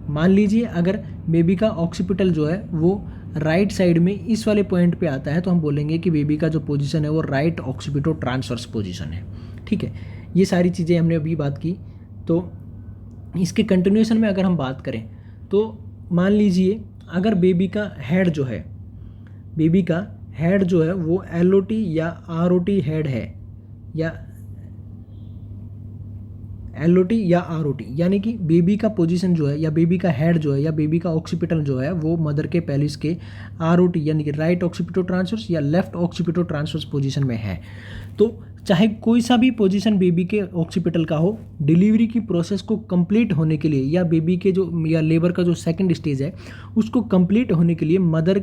Speaker 1: मान लीजिए अगर बेबी का ऑक्सीपिटल जो है वो राइट साइड में इस वाले पॉइंट पे आता है तो हम बोलेंगे कि बेबी का जो पोजीशन है वो राइट ऑक्सीपिटो ट्रांसवर्स पोजीशन है, ठीक है। ये सारी चीज़ें हमने अभी बात की। तो इसके कंटिन्यूएशन में अगर हम बात करें तो मान लीजिए अगर बेबी का हेड जो है वो LOT या ROT हेड है या LOT या ROT, यानी कि बेबी का पोजीशन जो है या बेबी का हेड जो है या बेबी का ऑक्सीपिटल जो है वो मदर के पेल्विस के ROT यानी कि राइट ऑक्सीपिटो ट्रांसवर्स या लेफ्ट ऑक्सीपिटो ट्रांसवर्स पोजीशन में है। तो चाहे कोई सा भी पोजीशन बेबी के ऑक्सीपिटल का हो, डिलीवरी की प्रोसेस को कंप्लीट होने के लिए या बेबी के जो या लेबर का जो सेकंड स्टेज है उसको कंप्लीट होने के लिए मदर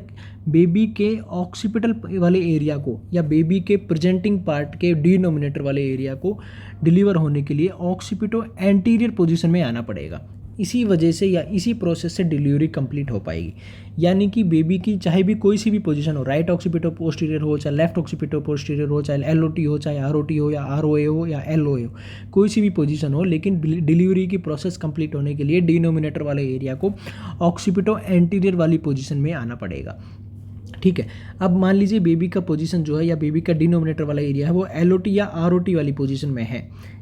Speaker 1: बेबी के ऑक्सीपिटल वाले एरिया को या बेबी के प्रेजेंटिंग पार्ट के डिनोमिनेटर वाले एरिया को डिलीवर होने के लिए ऑक्सीपिटो एंटीरियर पोजीशन में आना पड़ेगा। इसी वजह से या इसी प्रोसेस से डिलीवरी कंप्लीट हो पाएगी। यानी कि बेबी की चाहे भी कोई सी भी पोजीशन हो, राइट ऑक्सीपिटो पोस्टीरियर हो, चाहे लेफ्ट ऑक्सीपिटो पोस्टीरियर हो, चाहे एलओटी हो, चाहे आरओटी हो या आरओए हो या एलओए हो, कोई सी भी पोजीशन हो, लेकिन डिलीवरी की प्रोसेस कंप्लीट होने के लिए डिनोमिनेटर वाले एरिया को ऑक्सीपिटो एंटीरियर वाली पोजीशन में आना पड़ेगा। ठीक है, अब मान लीजिए बेबी का पोजीशन जो है या बेबी का डिनोमिनेटर वाला एरिया है वो एलओटी या आरओटी वाली पोजीशन में है,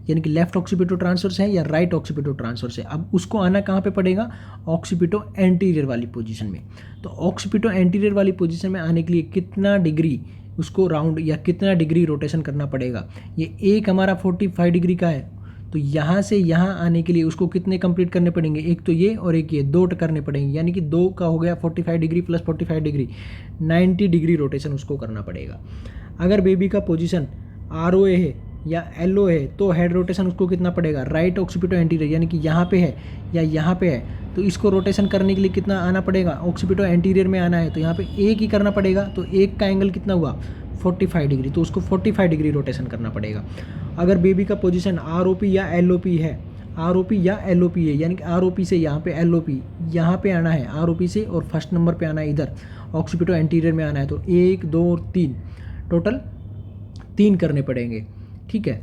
Speaker 1: यानी कि लेफ्ट ऑक्सीपिटो ट्रांसवर्स है या राइट ऑक्सीपिटो ट्रांसवर्स है। अब उसको आना कहाँ पे पड़ेगा? ऑक्सीपिटो एंटीरियर वाली पोजीशन में। तो ऑक्सीपिटो एंटीरियर वाली पोजीशन में आने के लिए कितना डिग्री उसको राउंड या कितना डिग्री रोटेशन करना पड़ेगा? ये एक हमारा 45 डिग्री का है, तो यहाँ से यहाँ आने के लिए उसको कितने कंप्लीट करने पड़ेंगे? एक तो ये और एक ये, दो करने पड़ेंगे, यानी कि दो का हो गया 45 degree plus 45 degree, 90 degree rotation उसको करना पड़ेगा। अगर बेबी का पोजीशन आरओए है या एलओ है तो हेड रोटेशन उसको कितना पड़ेगा? राइट ऑक्सीपिटो एंटीरियर, यानी कि यहाँ पे है या यहाँ पे है, तो इसको रोटेशन करने के लिए कितना आना पड़ेगा? ऑक्सीपिटो एंटीरियर में आना है तो यहाँ पे एक ही करना पड़ेगा, तो एक का एंगल कितना हुआ? 45 डिग्री, तो उसको 45 डिग्री रोटेशन करना पड़ेगा। अगर बेबी का पोजीशन आरओपी या एलओपी है, आरओपी या एलओपी है, यानी कि आरओपी से यहाँ पे एलओपी यहाँ पे आना है, आरओपी से और फर्स्ट नंबर पे आना है इधर ऑक्सीपिटो एंटीरियर में आना है, तो 1 2 और 3 टोटल 3 करने पड़ेंगे। ठीक है,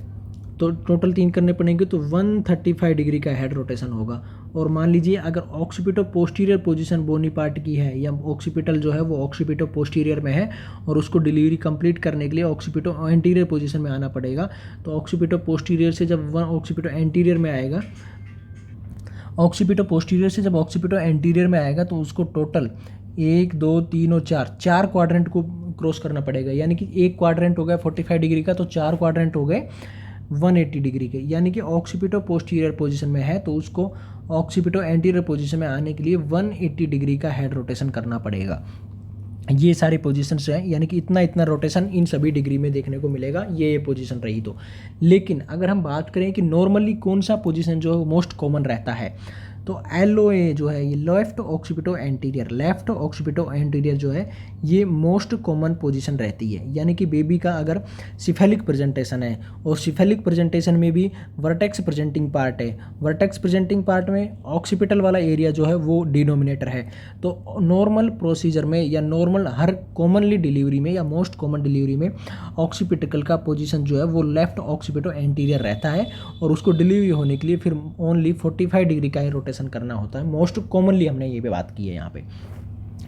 Speaker 1: तो टोटल 3 करने पड़ेंगे तो 135 डिग्री का हेड रोटेशन होगा। और मान लीजिए अगर ऑक्सीपिटो पोस्टीरियर पोजीशन बोनी पार्ट की है या ऑक्सीपिटल जो है वो ऑक्सीपिटो पोस्टीरियर में है और उसको डिलीवरी कंप्लीट करने के लिए ऑक्सीपिटो एंटीरियर पोजीशन में आना पड़ेगा, तो ऑक्सीपिटो पोस्टीरियर से जब ऑक्सीपिटो एंटीरियर में आएगा, ऑक्सीपिटो पोस्टीरियर से जब ऑक्सीपिटो एंटीरियर में आएगा तो उसको टोटल 1 2 3 और 4 क्वाड्रेंट को क्रॉस करना पड़ेगा। यानी कि एक क्वाड्रेंट हो गया 45 डिग्री का, तो 4 क्वाड्रेंट हो गए 180 डिग्री के। यानी कि ऑक्सीपिटो पोस्टीरियर पोजीशन में है तो उसको ऑक्सीपिटो एंटीरियर पोजीशन में आने के लिए 180 डिग्री का हेड रोटेशन करना पड़ेगा। ये सारे पोजीशंस हैं, यानी कि इतना इतना रोटेशन इन सभी डिग्री में देखने को मिलेगा, ये पोजीशन रही तो। लेकिन अगर हम बात करें कि नॉर्मली कौन सा पोजीशन जो मोस्ट कॉमन रहता है, तो एलओए जो है ये left occipito anterior, left occipito anterior जो है ये मोस्ट कॉमन पोजीशन रहती है। यानी कि बेबी का अगर सिफेलिक प्रेजेंटेशन है और सिफेलिक प्रेजेंटेशन में भी वर्टेक्स प्रेजेंटिंग पार्ट है, वर्टेक्स प्रेजेंटिंग पार्ट में ऑक्सीपिटल वाला एरिया जो है वो डिनोमिनेटर है, तो नॉर्मल प्रोसीजर में या नॉर्मल हर कॉमनली डिलीवरी में या मोस्ट कॉमन डिलीवरी में ऑक्सीपिटिकल का पोजीशन जो है वो लेफ्ट ऑक्सीपिटो एंटीरियर रहता है और उसको डिलीवरी होने के लिए फिर ओनली 45 डिग्री का रोटेशन करना होता है। मोस्ट कॉमनली हमने ये भी बात की है यहाँ पे।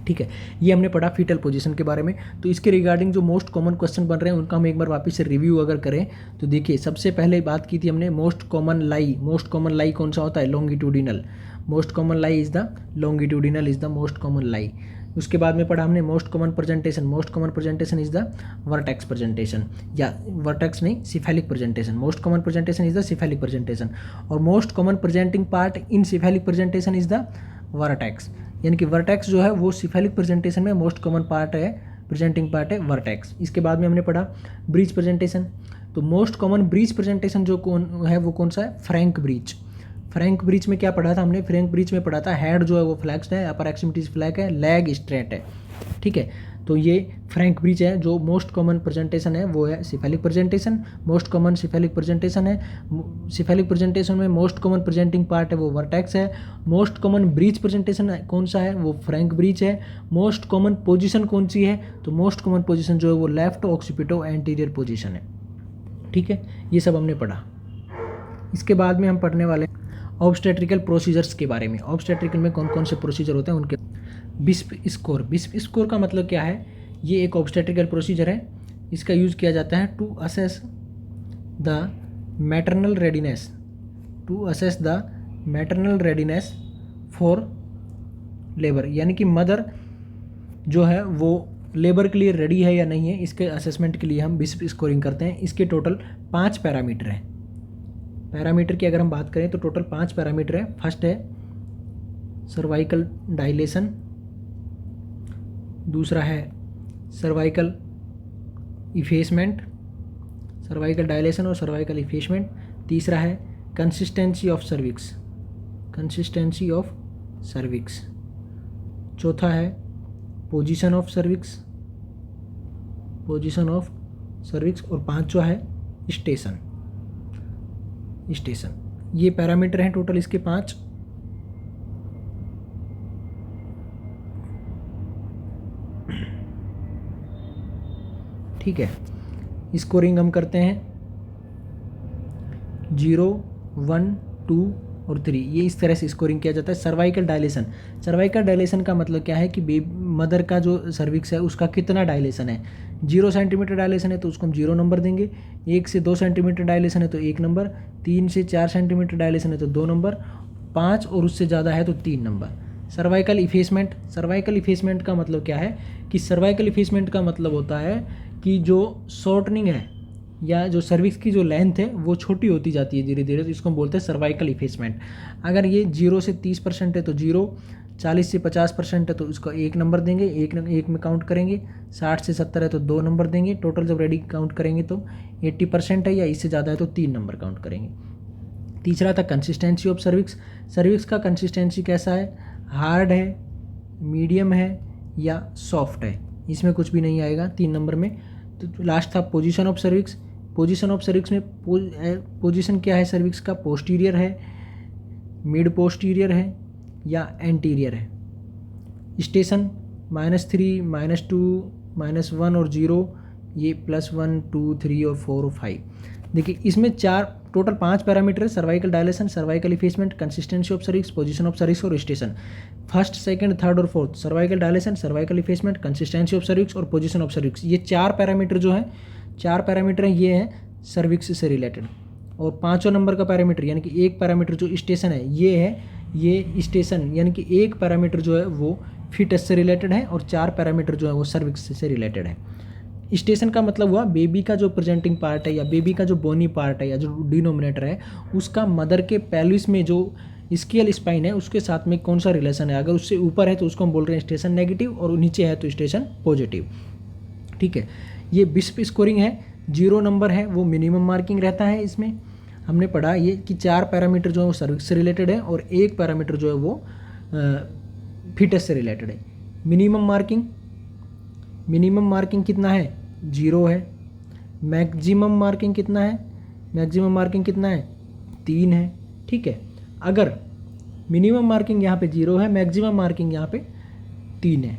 Speaker 1: ठीक है, ये हमने पढ़ा फीटल पोजीशन के बारे में। तो इसके रिगार्डिंग जो मोस्ट कॉमन क्वेश्चन बन रहे हैं उनका हम एक बार वापस से रिव्यू अगर करें तो देखिए, सबसे पहले बात की थी हमने most common lie. Most common lie कौन सा होता है? Longitudinal. Most common lie is the longitudinal is the most common lie. उसके बाद में पढ़ा हमने most common presentation. Most common presentation is the vertex presentation, या वर्टेक्स नहीं, cephalic presentation. Most common presentation is the cephalic presentation और most common presenting part in cephalic presentation is the vertex. यानी कि वर्टेक्स जो है वो सिफेलिक प्रेजेंटेशन में मोस्ट कॉमन पार्ट है, प्रेजेंटिंग पार्ट है वर्टेक्स। इसके बाद में हमने पढ़ा ब्रीच प्रेजेंटेशन। तो मोस्ट कॉमन ब्रीच प्रेजेंटेशन जो कौन है वो कौन सा है? Frank breech. फ्रैंक ब्रीच में क्या पढ़ा था हमने? फ्रैंक ब्रीच में पढ़ा था हेड जो है वो फ्लैक्स्ड है, अपर एक्सट्रीमिटीज फ्लैक है, लेग स्ट्रेट है। ठीक है, तो ये फ्रैंक ब्रीच है। जो मोस्ट कॉमन प्रेजेंटेशन है वो है cephalic presentation. Most common cephalic presentation है। सिफेलिक प्रेजेंटेशन में मोस्ट कॉमन प्रेजेंटिंग पार्ट है वो वर्टेक्स है। मोस्ट कॉमन ब्रीच प्रेजेंटेशन कौन सा है? वो फ्रैंक ब्रीच है। मोस्ट कॉमन पोजीशन कौन सी है? तो मोस्ट कॉमन पोजीशन जो है वो लेफ्ट ऑक्सीपिटो एंटीरियर पोजीशन है। ठीक है, ये सब हमने पढ़ा। इसके बाद में हम पढ़ने वाले ऑब्स्टेट्रिकल प्रोसीजर्स के बारे में। ऑब्स्टेट्रिकल में कौन कौन से प्रोसीजर होते हैं उनके। बिस्प स्कोर। बिस्प स्कोर का मतलब क्या है? ये एक ऑब्स्टेट्रिकल प्रोसीजर है। इसका यूज़ किया जाता है to assess the maternal readiness, to assess the maternal readiness for labour. यानी कि मदर जो है वो लेबर के लिए रेडी है या नहीं है, इसके असेसमेंट के लिए हम बिस्प स्कोरिंग करते हैं। इसके टोटल 5 पैरामीटर हैं। पैरामीटर की अगर हम बात करें तो टोटल 5 पैरामीटर है। फर्स्ट है सर्वाइकल डायलेशन, दूसरा है सर्वाइकल इफेसमेंट, सर्वाइकल डायलेशन और सर्वाइकल इफेसमेंट। तीसरा है consistency of cervix, consistency of cervix. चौथा है position of cervix, position of cervix. और पांचवा है स्टेशन, स्टेशन। ये पैरामीटर हैं टोटल इसके 5। ठीक है, स्कोरिंग हम करते हैं 0, 1, 2 और 3, ये इस तरह से स्कोरिंग किया जाता है। सर्वाइकल डायलेशन, सर्वाइकल डायलेशन का मतलब क्या है कि मदर का जो सर्विक्स है उसका कितना डायलेशन है। 0 सेंटीमीटर डायलेशन है तो उसको हम 0 नंबर देंगे, 1 से 2 सेंटीमीटर डायलेशन है तो 1 नंबर, 3 से 4 सेंटीमीटर डायलेशन है तो 2 नंबर, 5 और उससे ज़्यादा है तो 3 number. Cervical effacement, cervical effacement का मतलब क्या है कि सर्वाइकल इफेसमेंट का मतलब होता है कि जो शॉर्टनिंग है या जो सर्विक्स की जो लेंथ है वो छोटी होती जाती है धीरे धीरे, तो इसको हम बोलते हैं सर्वाइकल इफेसमेंट। अगर ये 0 से 30% है तो 0, 40 से 50% है तो इसको 1 नंबर देंगे, एक में काउंट करेंगे, 60 से 70 है तो 2 नंबर देंगे, टोटल जब रेडी काउंट करेंगे तो 80% है या इससे ज़्यादा है तो 3 नंबर काउंट करेंगे। तीसरा था कंसिस्टेंसी ऑफ सर्विक्स, सर्विक्स का कंसिस्टेंसी कैसा है, हार्ड है, मीडियम है या सॉफ्ट है, इसमें कुछ भी नहीं आएगा 3 नंबर में। तो लास्ट था position of cervix, position of cervix में पोजीशन क्या है सर्विक्स का, पोस्टीरियर है, मिड पोस्टीरियर है या एंटीरियर है। स्टेशन -3, -2, -1 और 0, ये +1, 2, 3 और 4 और 5। देखिए इसमें टोटल 5 पैरामीटर है, cervical dilation, cervical effacement, consistency of cervix, position of cervix और स्टेशन। फर्स्ट, सेकंड, थर्ड और fourth cervical dilation, cervical effacement, consistency of cervix और पोजीशन ऑफ सर्विक्स, ये 4 पैरामीटर जो हैं, 4 पैरामीटर हैं, ये हैं सर्विक्स से रिलेटेड। और 5वां नंबर का पैरामीटर यानी कि एक पैरामीटर जो स्टेशन है ये है, ये स्टेशन यानी कि एक पैरामीटर जो है वो फिटस से रिलेटेड है और 4 पैरामीटर जो है वो सर्विक्स से रिलेटेड है। स्टेशन का मतलब हुआ बेबी का जो प्रेजेंटिंग पार्ट है या बेबी का जो बोनी पार्ट है या जो डिनोमिनेटर है उसका मदर के पेल्विस में जो स्केल स्पाइन है उसके साथ में कौन सा रिलेशन है। अगर उससे ऊपर है तो उसको हम बोल रहे हैं स्टेशन नेगेटिव और नीचे है तो स्टेशन पॉजिटिव। ठीक है, ये बिस्प स्कोरिंग है, 0 नंबर है वो मिनिमम मार्किंग रहता है। इसमें हमने पढ़ा ये कि 4 पैरामीटर जो है वो सर्विक्स से रिलेटेड है और एक पैरामीटर जो है वो फिटस से रिलेटेड है। मिनिमम मार्किंग कितना है, 0 है। मैक्सिमम मार्किंग कितना है, मैक्सिमम मार्किंग कितना है, 3 है। ठीक है, अगर मिनिमम मार्किंग यहाँ पे 0 है, मैक्सिमम मार्किंग यहाँ पे 3 है।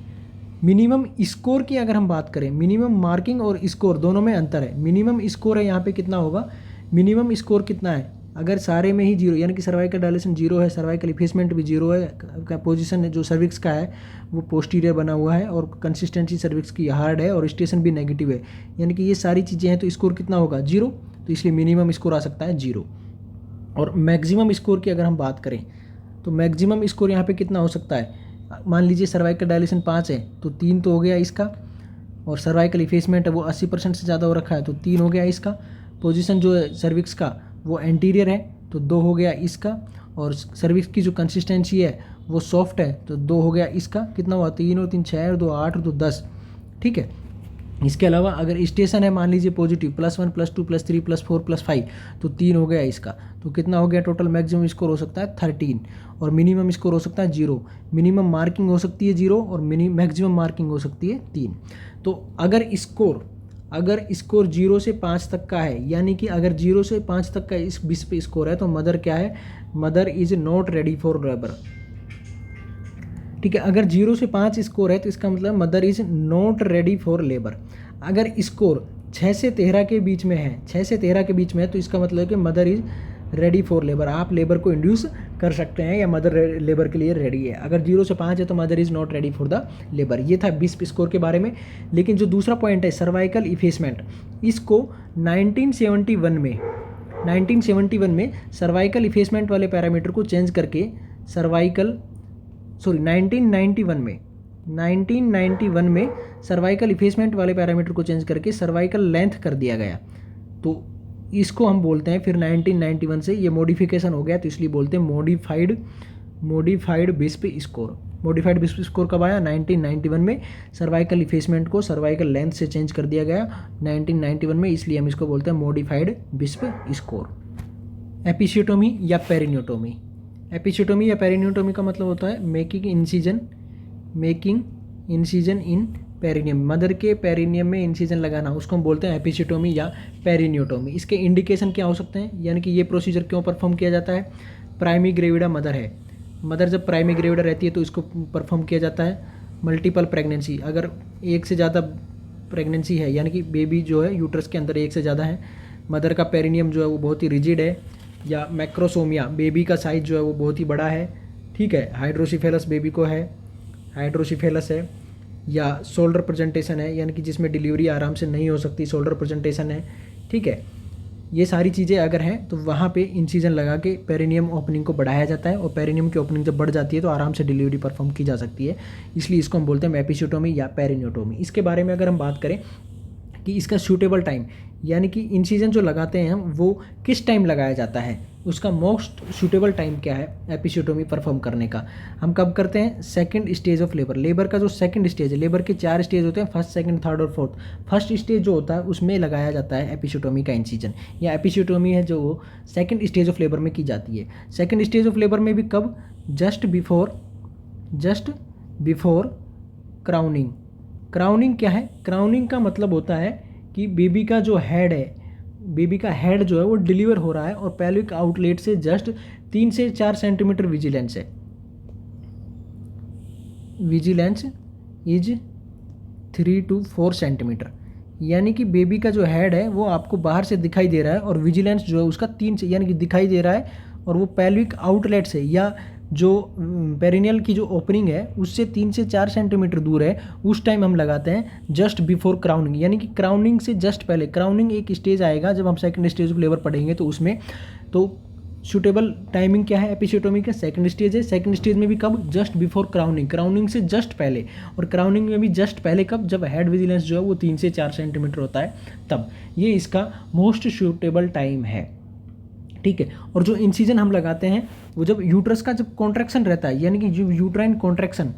Speaker 1: मिनिमम स्कोर की अगर हम बात करें, मिनिमम मार्किंग और स्कोर दोनों में अंतर है। मिनिमम स्कोर है यहाँ पे कितना होगा, मिनिमम स्कोर कितना है, अगर सारे में ही 0 यानी कि सर्वाइकल डायलेशन 0 है, सर्वाइकल इफेसमेंट भी 0 है, पोजीशन जो सर्विक्स का है वो पोस्टीरियर बना हुआ है और कंसिस्टेंसी सर्विक्स की हार्ड है और स्टेशन भी नेगेटिव है, यानी कि ये सारी चीज़ें हैं तो स्कोर कितना होगा 0, तो इसलिए मिनिमम स्कोर आ सकता है 0। और मैक्सिमम स्कोर की अगर हम बात करें तो मैक्सिमम स्कोर यहाँ पे कितना हो सकता है, मान लीजिए सर्वाइकल डायलेशन 5 है तो 3 तो हो गया इसका, और सर्वाइकल इफेसमेंट है वो 80% से ज़्यादा हो रखा है तो 3 हो गया इसका। पोजीशन जो है सर्विक्स का वो एंटीरियर है तो 2 हो गया इसका, और सर्विक्स की जो कंसिस्टेंसी है वो सॉफ्ट है तो 2 हो गया इसका। कितना हुआ, 3 और 3 6 और 2 8 और 2 10। ठीक है, इसके अलावा अगर स्टेशन है मान लीजिए पॉजिटिव +1 +2 +3 +4 +5 तो 3 हो गया इसका, तो कितना हो गया टोटल मैक्सिमम स्कोर हो सकता है 13 और मिनिमम स्कोर हो सकता है 0। मिनिमम मार्किंग हो सकती है 0 और मैक्सिमम मार्किंग हो सकती है 3। तो अगर स्कोर 0 से 5 तक का है, यानी कि अगर 0 से 5 तक का इस बिस पे स्कोर है तो मदर क्या है, mother is not ready for labour. ठीक है, अगर 0 से 5 स्कोर है तो इसका मतलब mother is not ready for labour. अगर स्कोर 6 से 13 के बीच में है, 6 से 13 के बीच में है तो इसका मतलब है कि mother is ready for labour, आप लेबर को इंड्यूस कर सकते हैं या मदर लेबर के लिए रेडी है। अगर 0 से 5 है तो mother is not ready for the labour. ये था बिस्प स्कोर के बारे में। लेकिन जो दूसरा पॉइंट है सर्वाइकल इफेसमेंट, इसको 1971 में सर्वाइकल इफेसमेंट वाले पैरामीटर को चेंज करके 1991 में सर्वाइकल इफेसमेंट वाले पैरामीटर को चेंज करके सर्वाइकल लेंथ कर दिया गया। तो इसको हम बोलते हैं फिर 1991 से ये मॉडिफिकेशन हो गया तो इसलिए बोलते हैं मॉडिफाइड बिस्प स्कोर। मॉडिफाइड बिस्प स्कोर कब आया? 1991 में। सर्वाइकल इफेसमेंट को सर्वाइकल लेंथ से चेंज कर दिया गया 1991 में, इसलिए हम इसको बोलते हैं मॉडिफाइड बिस्प स्कोर। एपिसियोटोमी या पेरिनियोटोमी। एपिसियोटोमी या पेरिनियोटोमी का मतलब होता है मेकिंग इंसिजन इन पेरिनियम, मदर के पेरिनियम में इंसिजन लगाना, उसको हम बोलते हैं एपिसियोटोमी या पेरिनियोटोमी। इसके इंडिकेशन क्या हो सकते हैं, यानी कि ये प्रोसीजर क्यों परफॉर्म किया जाता है? प्राइमी ग्रेविडा मदर है, मदर जब प्राइमी ग्रेविडा रहती है तो इसको परफॉर्म किया जाता है। मल्टीपल प्रेगनेंसी, अगर एक से ज़्यादा प्रेगनेंसी है, यानी कि बेबी जो है यूट्रस के अंदर एक से ज़्यादा है, मदर का पेरिनियम जो है वो बहुत ही रिजिड है, या मैक्रोसोमिया, बेबी का साइज जो है वो बहुत ही बड़ा है, ठीक है, हाइड्रोसिफेलस बेबी को है, हाइड्रोसिफेलस है, या शोल्डर प्रेजेंटेशन है, यानी कि जिसमें डिलीवरी आराम से नहीं हो सकती, शोल्डर प्रेजेंटेशन है, ठीक है। ये सारी चीज़ें अगर हैं तो वहाँ पे इंसिजन लगा के पेरिनियम ओपनिंग को बढ़ाया जाता है, और पेरिनियम की ओपनिंग जब बढ़ जाती है तो आराम से डिलीवरी परफॉर्म की जा सकती है, इसलिए इसको हम बोलते हैं एपिसियोटोमी या पेरिनियोटोमी। इसके बारे में अगर हम बात करें कि इसका सूटेबल टाइम, यानी कि इंसिजन जो लगाते हैं हम वो किस टाइम लगाया जाता है, उसका मोस्ट सूटेबल टाइम क्या है एपिसियोटोमी परफॉर्म करने का, हम कब करते हैं? Second stage of labour. Labour का जो सेकंड स्टेज है, लेबर के 4 स्टेज होते हैं, फर्स्ट, सेकंड, थर्ड और फोर्थ। फर्स्ट स्टेज जो होता है उसमें लगाया जाता है एपिसियोटोमी का इंसिजन, या एपिसियोटोमी है जो सेकंड स्टेज ऑफ लेबर में की जाती है। सेकंड स्टेज ऑफ लेबर में भी कब? Just before crowning. क्राउनिंग क्या है? क्राउनिंग का मतलब होता है कि बेबी का जो हेड है, बेबी का हेड जो है वो डिलीवर हो रहा है और पेल्विक आउटलेट से जस्ट 3 से 4 सेंटीमीटर विजिलेंस है, विजिलेंस इज 3 to 4 सेंटीमीटर, यानी कि बेबी का जो हेड है वो आपको बाहर से दिखाई दे रहा है और विजिलेंस जो है उसका 3 से, यानी कि दिखाई दे रहा है, और वो पेल्विक आउटलेट से या जो पेरिनियल की जो ओपनिंग है उससे 3 से 4 सेंटीमीटर दूर है, उस टाइम हम लगाते हैं जस्ट बिफोर क्राउनिंग, यानी कि क्राउनिंग से जस्ट पहले। क्राउनिंग एक स्टेज आएगा जब हम सेकंड स्टेज ऑफ लेबर पढ़ेंगे तो उसमें, तो सूटेबल टाइमिंग क्या है एपिसियोटोमी का? सेकंड स्टेज है। सेकंड स्टेज में भी कब? जस्ट बिफोर क्राउनिंग, क्राउनिंग से जस्ट पहले, और क्राउनिंग में भी जस्ट पहले कब? जब हेड विजिलेंस जो है वो 3 से 4 सेंटीमीटर होता है तब। ये इसका मोस्ट सूटेबल टाइम है, ठीक है। और जो इंसिजन हम लगाते हैं वो जब यूट्रस का जब कॉन्ट्रैक्शन रहता है, यानी कि जो यूट्राइन कॉन्ट्रैक्शन,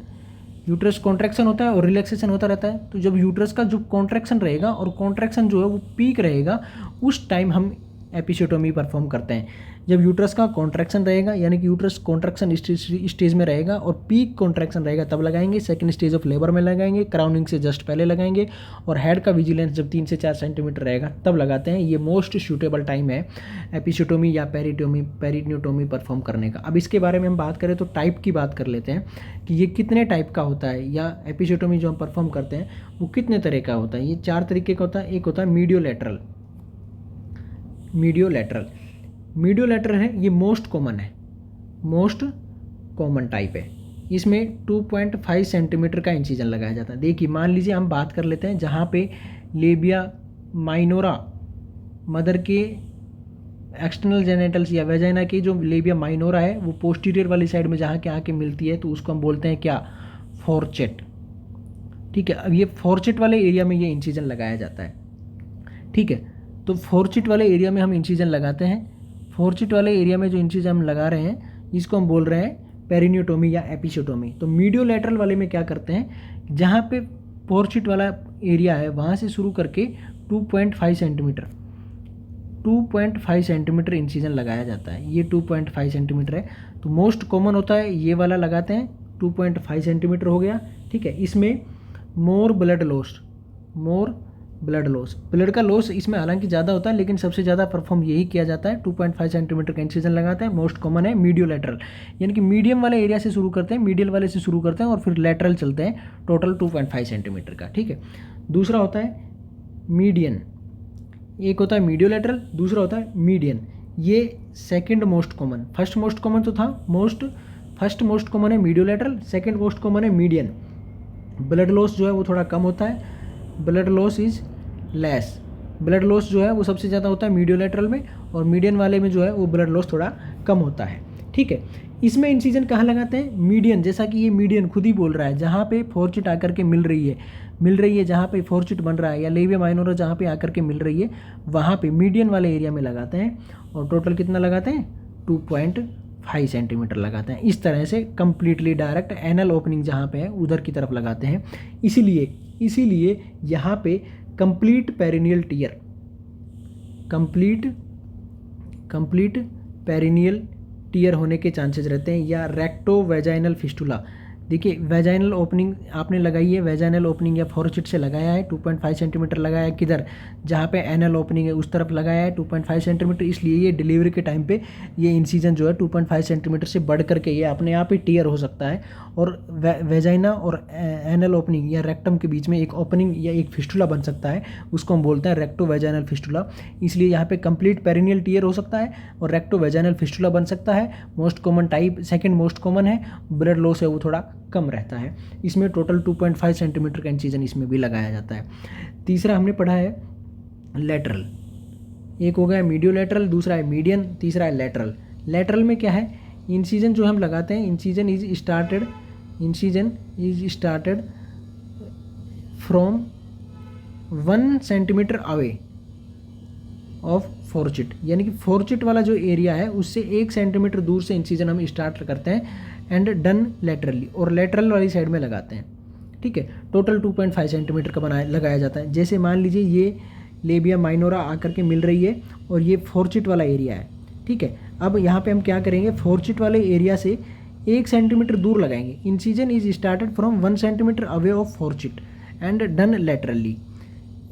Speaker 1: यूट्रस कॉन्ट्रैक्शन होता है और रिलैक्सेशन होता रहता है, तो जब यूट्रस का जो कॉन्ट्रैक्शन रहेगा और कॉन्ट्रैक्शन जो है वो पीक रहेगा, उस टाइम हम एपिसियोटोमी परफॉर्म करते हैं। जब यूट्रस का कॉन्ट्रैक्शन रहेगा, यानी कि यूट्रस कॉन्ट्रैक्शन स्टेज में रहेगा और पीक कॉन्ट्रैक्शन रहेगा, तब लगाएंगे। सेकंड स्टेज ऑफ लेबर में लगाएंगे, क्राउनिंग से जस्ट पहले लगाएंगे, और हेड का विजिलेंस जब 3 से 4 सेंटीमीटर रहेगा तब लगाते हैं। ये मोस्ट सूटेबल टाइम है एपिसियोटोमी या पेरिनियोटोमी परफॉर्म करने का। अब इसके बारे में हम बात करें तो टाइप की बात कर लेते हैं कि ये कितने टाइप का होता है, या एपिसियोटोमी जो हम परफॉर्म करते हैं वो कितने तरह का होता है। ये 4 तरीके का होता है। एक होता है मीडियोलैटरल है, ये मोस्ट कॉमन है, मोस्ट कॉमन टाइप है। इसमें 2.5 सेंटीमीटर का इंसिजन लगाया जाता है। देखिए, मान लीजिए हम बात कर लेते हैं जहाँ पे लेबिया माइनोरा, मदर के एक्सटर्नल जेनिटल्स या वेजाइना की जो लेबिया माइनोरा है वो पोस्टीरियर वाली साइड में जहाँ के आके मिलती है, तो उसको हम बोलते हैं क्या? फोर्चेट, ठीक है। अब ये फोर्चेट वाले एरिया में ये इंसिजन लगाया जाता है, ठीक है। तो फोर्चेट वाले एरिया में हम इंसिजन लगाते हैं। फोर्चेट वाले एरिया में जो इंसिजन हम लगा रहे हैं इसको हम बोल रहे हैं पेरिनियोटोमी या एपिसियोटोमी। तो मीडियोलैटरल वाले में क्या करते हैं, जहाँ पे फोर्चेट वाला एरिया है वहाँ से शुरू करके 2.5 सेंटीमीटर इंसिजन लगाया जाता है। ये 2.5 सेंटीमीटर है। तो मोस्ट कॉमन होता है ये वाला लगाते हैं, 2.5 सेंटीमीटर हो गया, ठीक है। इसमें मोर ब्लड लॉस, ब्लड का लॉस इसमें हालांकि ज़्यादा होता है, लेकिन सबसे ज़्यादा परफॉर्म यही किया जाता है। 2.5 सेंटीमीटर का इंसिजन लगाते हैं। मोस्ट कॉमन है मीडियोलैटरल, यानी कि मीडियम वाले एरिया से शुरू करते हैं, मीडियल वाले से शुरू करते हैं और फिर लैटरल चलते हैं, टोटल 2.5 सेंटीमीटर का, ठीक है। दूसरा होता है मीडियन, एक होता है मीडियोलैटरल, दूसरा होता है मीडियन। ये second most common, first most common तो था, फर्स्ट मोस्ट कॉमन है मीडियोलैटरल, सेकंड मोस्ट कॉमन है मीडियन। ब्लड लॉस जो है वो थोड़ा कम होता है, blood loss is less, blood loss जो है वो सबसे ज़्यादा होता है मीडियोलैटरल में, और मीडियन वाले में जो है वो ब्लड लॉस थोड़ा कम होता है, ठीक है। इसमें इंसिजन कहाँ लगाते हैं? मीडियन, जैसा कि ये मीडियन खुद ही बोल रहा है, जहाँ पे फोर्चेट आकर के मिल रही है, जहाँ पे फोर्चेट बन रहा है या लेबिया माइनोरा जहाँ पे आकर के मिल रही है वहाँ पे मीडियन वाले एरिया में लगाते हैं। और टोटल कितना लगाते हैं? 2.5 सेंटीमीटर लगाते हैं। इस तरह से कंप्लीटली डायरेक्ट एनल ओपनिंग जहाँ पे है उधर की तरफ लगाते हैं। इसीलिए यहाँ पे कंप्लीट पेरिनियल टियर होने के चांसेस रहते हैं, या रेक्टो वेजाइनल फिस्टुला। देखिए वेजाइनल ओपनिंग आपने लगाई है, वेजाइनल ओपनिंग या फॉरचिट से लगाया है, 2.5 सेंटीमीटर लगाया है, किधर जहाँ पे एनल ओपनिंग है उस तरफ लगाया है 2.5 सेंटीमीटर। इसलिए ये डिलीवरी के टाइम पे ये इंसिजन जो है 2.5 सेंटीमीटर से बढ़ करके ये अपने आप ही टियर हो सकता है, और वेजाइना और एनल ओपनिंग या रेक्टम के बीच में एक ओपनिंग या एक फिस्टुला बन सकता है, उसको हम बोलते हैं रेक्टो वेजाइनल फिस्टुला। इसलिए यहाँ पे कंप्लीट पेरिनियल टियर हो सकता है और रेक्टो वेजाइनल फिस्टुला बन सकता है। Most common type, second most common है, ब्लड लॉस है वो थोड़ा कम रहता है। इसमें टोटल 2.5 सेंटीमीटर का इंसिजन इसमें भी लगाया जाता है। तीसरा हमने पढ़ा है लेटरल। एक हो गया मीडियो लेटरल, दूसरा है मीडियन, तीसरा है लेटरल। लेटरल में क्या है, इंसिजन जो हम लगाते हैं, incision is started from 1 centimetre away of fourchette, यानी कि फोरचिट वाला जो एरिया है उससे 1 सेंटीमीटर दूर से इंसिजन हम स्टार्ट करते हैं एंड डन लेटरली, और लेटरल वाली साइड में लगाते हैं। ठीक है, टोटल 2.5 सेंटीमीटर का लगाया जाता है। जैसे मान लीजिए ये लेबिया माइनोरा आकर के मिल रही है और ये फोरचिट वाला एरिया है। ठीक है, अब यहाँ पे हम क्या करेंगे, फोरचिट वाले एरिया से 1 सेंटीमीटर दूर लगाएंगे। Incision is started from 1 centimetre away of fourchette and done laterally.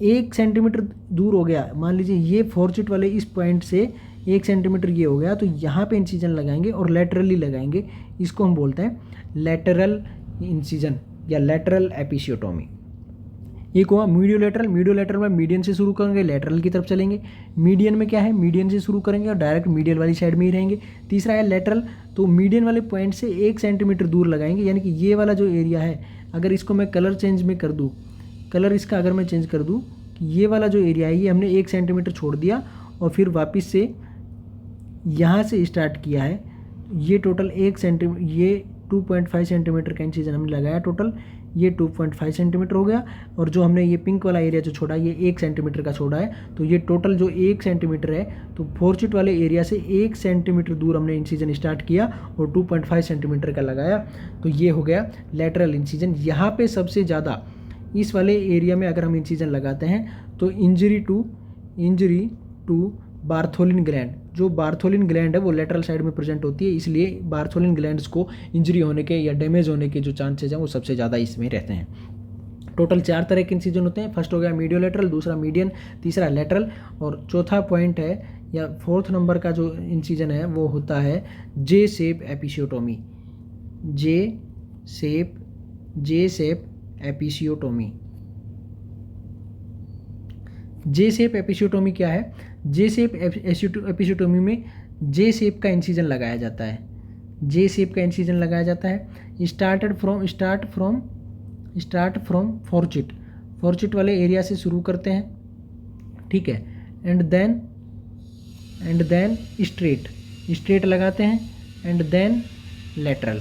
Speaker 1: 1 centimetre दूर हो गया, मान लीजिए ये फोरचिट वाले इस पॉइंट से 1 सेंटीमीटर ये हो गया, तो यहाँ पे इंसिजन लगाएंगे और लेटरली लगाएंगे। इसको हम बोलते हैं लेटरल इंसिजन या लेटरल एपिसियोटोमी। एक हुआ मीडियो लेटरल। मीडियो लेटरल में मीडियन से शुरू करेंगे, लेटरल की तरफ चलेंगे। मीडियन में क्या है, मीडियन से शुरू करेंगे और डायरेक्ट मीडियल वाली साइड में ही रहेंगे। तीसरा है लेटरल, तो मीडियन वाले पॉइंट से 1 सेंटीमीटर दूर लगाएंगे, यानी कि ये वाला जो एरिया है, अगर इसको मैं कलर चेंज में कर दूँ, कलर इसका अगर मैं चेंज कर दूँ, ये वाला जो एरिया है ये हमने 1 सेंटीमीटर छोड़ दिया और फिर वापस से यहाँ से स्टार्ट किया है। ये टोटल 1 सेंटीमीटर, ये 2.5 सेंटीमीटर का इंसिजन हमने लगाया टोटल, ये 2.5 सेंटीमीटर हो गया, और जो हमने ये पिंक वाला एरिया जो छोड़ा ये 1 सेंटीमीटर का छोड़ा है, तो ये टोटल जो 1 सेंटीमीटर है, तो फोरचिट वाले एरिया से 1 सेंटीमीटर दूर हमने इंसिजन स्टार्ट किया और 2.5 सेंटीमीटर का लगाया, तो ये हो गया लेटरल इंसिजन। यहाँ पे सबसे ज़्यादा इस वाले एरिया में अगर हम इंसिजन लगाते हैं तो इंजरी टू बार्थोलिन ग्लैंड, जो बार्थोलिन ग्लैंड है वो लेटरल साइड में प्रेजेंट होती है, इसलिए बार्थोलिन ग्लैंड्स को इंजरी होने के या डैमेज होने के जो चांसेस हैं वो सबसे ज़्यादा इसमें रहते हैं। टोटल 4 तरह के इंसिजन होते हैं। फर्स्ट हो गया मीडियो लेटरल, दूसरा मीडियन, तीसरा लेटरल, और चौथा पॉइंट है या 4th नंबर का जो इंसिजन है वो होता है जे शेप एपिसियोटोमी। जे शेप एपिसियोटोमी। जे शेप एपिसियोटोमी क्या है, जे शेप एपिसियोटोमी में जे शेप का इंसिजन लगाया जाता है। जे शेप का इंसिजन लगाया जाता है। स्टार्ट फ्रॉम फोरचिट वाले एरिया से शुरू करते हैं, ठीक है, एंड देन स्ट्रेट लगाते हैं एंड देन लेटरल।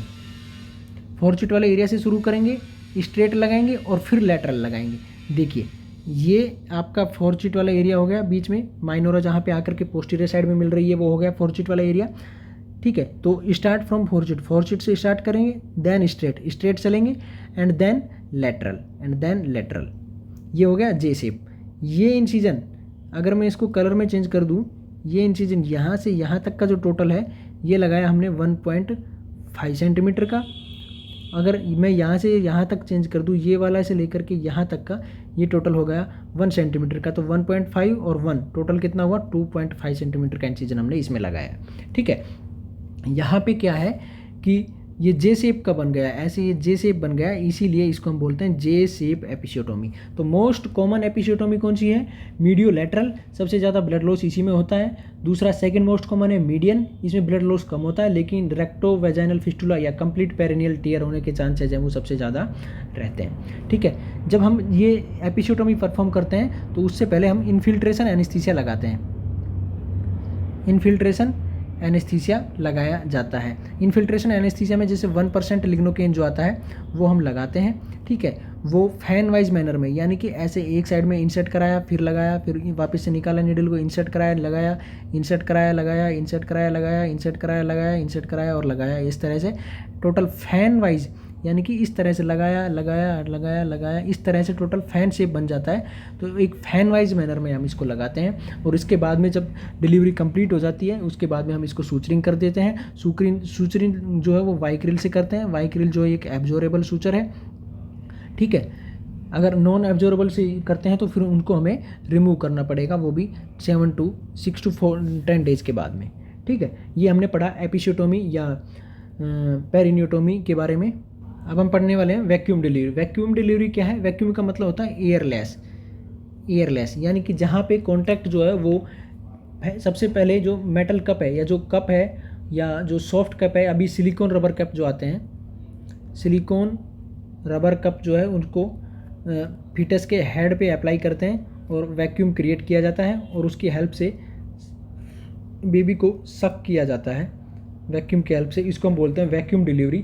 Speaker 1: फोरचिट वाले एरिया से शुरू करेंगे, स्ट्रेट लगाएंगे और फिर लेटरल लगाएंगे। देखिए ये आपका फोरचिट वाला एरिया हो गया, बीच में माइनोरा जहाँ पे आकर के पोस्टीरियर साइड में मिल रही है वो हो गया फोरचिट वाला एरिया। ठीक है, तो स्टार्ट फ्रॉम फोरचिट से स्टार्ट करेंगे, देन स्ट्रेट चलेंगे एंड देन लेटरल। ये हो गया जे शेप। ये इंसिजन अगर मैं इसको कलर में चेंज कर दूँ, ये इंसिजन यहाँ से यहाँ तक का जो टोटल है ये लगाया हमने 1.5 सेंटीमीटर का। अगर मैं यहाँ से यहाँ तक चेंज कर दूँ, ये वाला से लेकर के यहाँ तक का, ये टोटल हो गया 1 सेंटीमीटर का। तो 1.5 और 1 टोटल कितना हुआ, 2.5 सेंटीमीटर का इंसिजन हमने इसमें लगाया। ठीक है, यहाँ पे क्या है कि ये जे शेप का बन गया, ऐसे ये जे शेप बन गया, इसीलिए इसको हम बोलते हैं जे शेप एपिसियोटोमी। तो मोस्ट कॉमन एपिसियोटोमी कौन सी है, मीडियो लेटरल, सबसे ज़्यादा ब्लड लॉस इसी में होता है। दूसरा सेकंड मोस्ट कॉमन है मीडियन, इसमें ब्लड लॉस कम होता है, लेकिन रेक्टो वेजाइनल फिस्टुला या कंप्लीट पेरिनियल टियर होने के चांसेज हैं वो सबसे ज़्यादा रहते हैं। ठीक है, जब हम ये एपिसियोटोमी परफॉर्म करते हैं तो उससे पहले हम इन्फिल्ट्रेशन एनेस्थीसिया लगाते हैं। इन्फिल्ट्रेशन एनेस्थीसिया लगाया जाता है। इन्फिल्ट्रेशन एनेस्थीसिया में जैसे 1% लिग्नोकेन जो आता है वो हम लगाते हैं। ठीक है, वो फैन वाइज मैनर में, यानी कि ऐसे एक साइड में इंसर्ट कराया फिर लगाया, फिर वापस से निकाला नीडल को, इंसर्ट कराया लगाया, इंसर्ट कराया लगाया, इंसर्ट कराया लगाया, इंसर्ट कराया लगाया, इंसर्ट कराया और लगाया, इस तरह से टोटल फैन वाइज, यानी कि इस तरह से लगाया लगाया लगाया लगाया, इस तरह से टोटल फैन शेप बन जाता है। तो एक फैन वाइज मैनर में हम इसको लगाते हैं और इसके बाद में जब डिलीवरी कंप्लीट हो जाती है उसके बाद में हम इसको सूचरिंग कर देते हैं। सूचरिंग जो है वो वाइक्रिल से करते हैं। वाइक्रिल जो एक एब्जॉर्बेबल सूचर है, ठीक है। अगर नॉन एब्जॉर्बेबल से करते हैं तो फिर उनको हमें रिमूव करना पड़ेगा, वो भी 6 to 10 डेज के बाद में, ठीक है। ये हमने पढ़ा एपिसियोटोमी या पेरिनियोटोमी के बारे में। अब हम पढ़ने वाले हैं वैक्यूम डिलीवरी। वैक्यूम डिलीवरी क्या है? वैक्यूम का मतलब होता है एयरलेस, एयरलेस यानी कि जहाँ पे कॉन्टैक्ट जो है वो सबसे पहले जो मेटल कप है या जो कप है या जो सॉफ्ट कप है, अभी सिलिकॉन रबर कप जो आते हैं, सिलिकॉन रबर कप जो है उनको फीटस के हेड पे अप्लाई करते हैं और वैक्यूम क्रिएट किया जाता है और उसकी हेल्प से बेबी को सक किया जाता है वैक्यूम की हेल्प से। इसको हम बोलते हैं वैक्यूम डिलीवरी।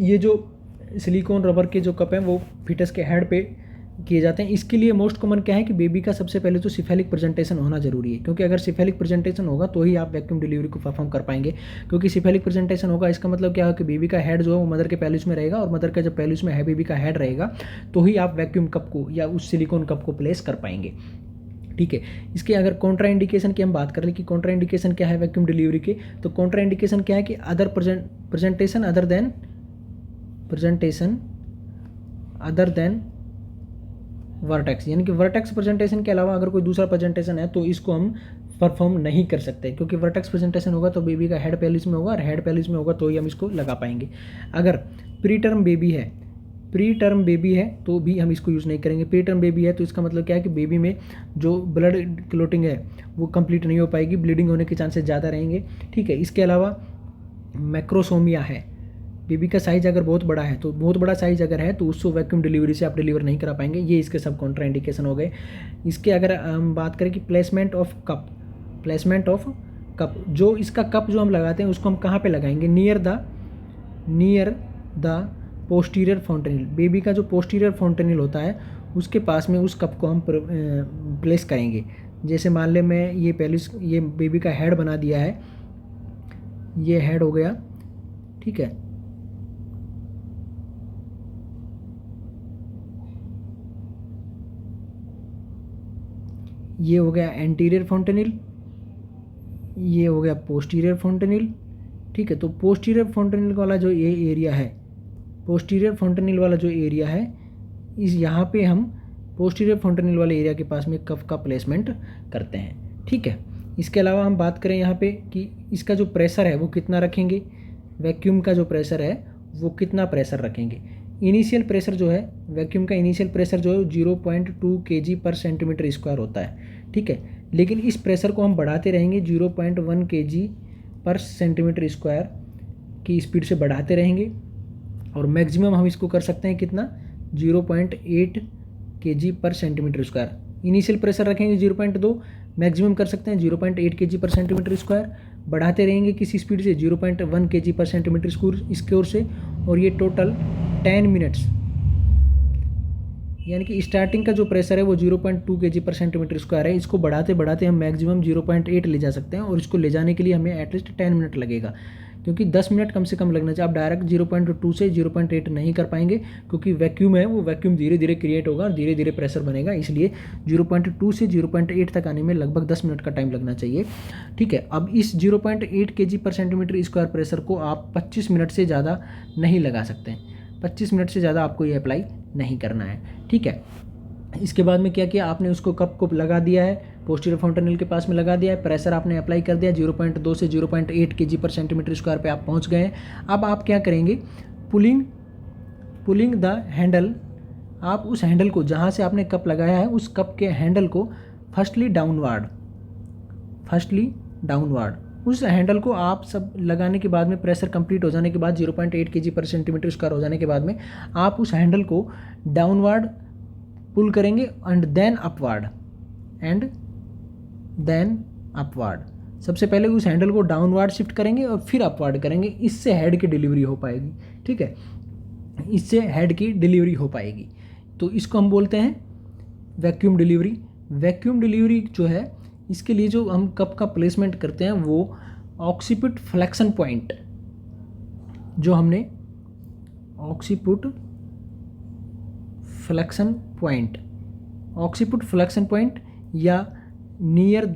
Speaker 1: ये जो सिलिकॉन रबर के जो कप हैं वो फीटस के हेड पे किए जाते हैं। इसके लिए मोस्ट कॉमन क्या है कि बेबी का सबसे पहले तो सिफेलिक प्रेजेंटेशन होना जरूरी है, क्योंकि अगर सिफेलिक प्रेजेंटेशन होगा तो ही आप वैक्यूम डिलीवरी को परफॉर्म कर पाएंगे। क्योंकि सिफेलिक प्रेजेंटेशन होगा इसका मतलब क्या है कि बेबी का हेड जो है वो मदर के पैलिस में रहेगा और मदर का जब पैलिस में है बेबी का हेड रहेगा तो ही आप वैक्यूम कप को या उस सिलिकॉन कप को प्लेस कर पाएंगे, ठीक है। इसके अगर कॉन्ट्रा इंडिकेशन की हम बात करें कि कॉन्ट्रा इंडिकेशन क्या है वैक्यूम डिलीवरी के, तो कॉन्ट्रा इंडिकेशन क्या है कि other presentation other than vertex, यानी कि वर्टेक्स प्रेजेंटेशन के अलावा अगर कोई दूसरा प्रेजेंटेशन है तो इसको हम परफॉर्म नहीं कर सकते, क्योंकि वर्टेक्स प्रेजेंटेशन होगा तो बेबी का हेड पैलिस में होगा और हेड पैलिस में होगा तो ही हम इसको लगा पाएंगे। अगर प्री टर्म बेबी है तो भी हम इसको यूज़ नहीं करेंगे। प्री टर्म बेबी है तो इसका मतलब क्या है कि बेबी में जो ब्लड क्लोटिंग है वो कंप्लीट नहीं हो पाएगी, ब्लीडिंग होने के चांसेस ज़्यादा रहेंगे, ठीक है। इसके अलावा मैक्रोसोमिया है, बेबी का साइज अगर बहुत बड़ा है तो बहुत बड़ा साइज अगर है तो उसको वैक्यूम डिलीवरी से आप डिलीवर नहीं करा पाएंगे। ये इसके सब कॉन्ट्रा इंडिकेशन हो गए। इसके अगर हम बात करें कि प्लेसमेंट ऑफ कप, जो इसका कप जो हम लगाते हैं उसको हम कहाँ पे लगाएंगे? Near the posterior fontanelle. Baby का जो पोस्टीरियर फॉन्टेनिल होता है उसके पास में उस कप को हम प्लेस करेंगे। जैसे मान ले मैं ये बेबी का हेड बना दिया है, ये हेड हो गया, ठीक है। ये हो गया एंटीरियर फॉन्टेनिल, ये हो गया पोस्टीरियर फॉन्टेनिल, ठीक है। तो पोस्टीरियर फॉन्टेनिल वाला जो ये एरिया है, पोस्टीरियर फॉन्टेनिल वाला जो एरिया है, इस यहाँ पे हम पोस्टीरियर फॉन्टेनिल वाले एरिया के पास में कफ का प्लेसमेंट करते हैं, ठीक है। इसके अलावा हम बात करें यहाँ पे कि इसका जो प्रेशर है वो कितना रखेंगे, वैक्यूम का जो प्रेशर है वो कितना प्रेशर रखेंगे। इनिशियल प्रेशर जो है वैक्यूम का इनिशियल प्रेशर जो है 0.2 kg पर सेंटीमीटर स्क्वायर होता है, ठीक है। लेकिन इस प्रेशर को हम बढ़ाते रहेंगे 0.1 kg पर सेंटीमीटर स्क्वायर की स्पीड से बढ़ाते रहेंगे और मैक्सिमम हम इसको कर सकते हैं कितना, 0.8 kg पर सेंटीमीटर स्क्वायर। इनिशियल प्रेशर रखेंगे 0.2, मैक्सिमम कर सकते हैं 0.8 kg पर सेंटीमीटर स्क्वायर, बढ़ाते रहेंगे किसी स्पीड से 0.1 kg पर सेंटीमीटर स्क्वायर से, और ये टोटल 10 मिनट्स, यानी कि स्टार्टिंग का जो प्रेशर है वो 0.2 kg पर सेंटीमीटर स्क्वायर है। इसको बढ़ाते बढ़ाते हम मैक्सिमम 0.8 ले जा सकते हैं और इसको ले जाने के लिए हमें एटलीस्ट 10 मिनट लगेगा, क्योंकि 10 मिनट कम से कम लगना चाहिए। आप डायरेक्ट 0.2 से 0.8 नहीं कर पाएंगे, क्योंकि वैक्यूम है वो वैक्यूम धीरे धीरे क्रिएट होगा और धीरे धीरे प्रेशर बनेगा, इसलिए 0.2 से 0.8 तक आने में लगभग 10 मिनट का टाइम लगना चाहिए, ठीक है। अब इस 0.8 kg पर सेंटीमीटर स्क्वायर प्रेशर को आप 25 मिनट से ज़्यादा नहीं लगा सकते हैं। 25 मिनट से ज़्यादा आपको ये अप्लाई नहीं करना है, ठीक है। इसके बाद में क्या किया आपने, उसको कप को लगा दिया है, पोस्टीरियर फॉन्टेनिल के पास में लगा दिया है, प्रेशर आपने अप्लाई कर दिया, 0.2 से 0.8 kg पर सेंटीमीटर स्क्वायर पे आप पहुंच गए हैं। अब आप क्या करेंगे, पुलिंग द हैंडल, आप उस हैंडल को जहाँ से आपने कप लगाया है उस कप के हैंडल को फर्स्टली डाउनवर्ड, उस हैंडल को आप सब लगाने के बाद में प्रेशर कंप्लीट हो जाने के बाद 0.8 kg पर सेंटीमीटर स्क्वायर हो जाने के बाद में आप उस हैंडल को डाउनवर्ड पुल करेंगे एंड देन अपवर्ड। सबसे पहले उस हैंडल को डाउनवर्ड शिफ्ट करेंगे और फिर अपवर्ड करेंगे, इससे हेड की डिलीवरी हो पाएगी, ठीक है। इससे हेड की डिलीवरी हो पाएगी। तो इसको हम बोलते हैं वैक्यूम डिलीवरी। वैक्यूम डिलीवरी जो है, इसके लिए जो हम कप का प्लेसमेंट करते हैं वो ऑक्सीपुट फ्लेक्शन पॉइंट, जो हमने occiput flexion point, occiput flexion point या नियर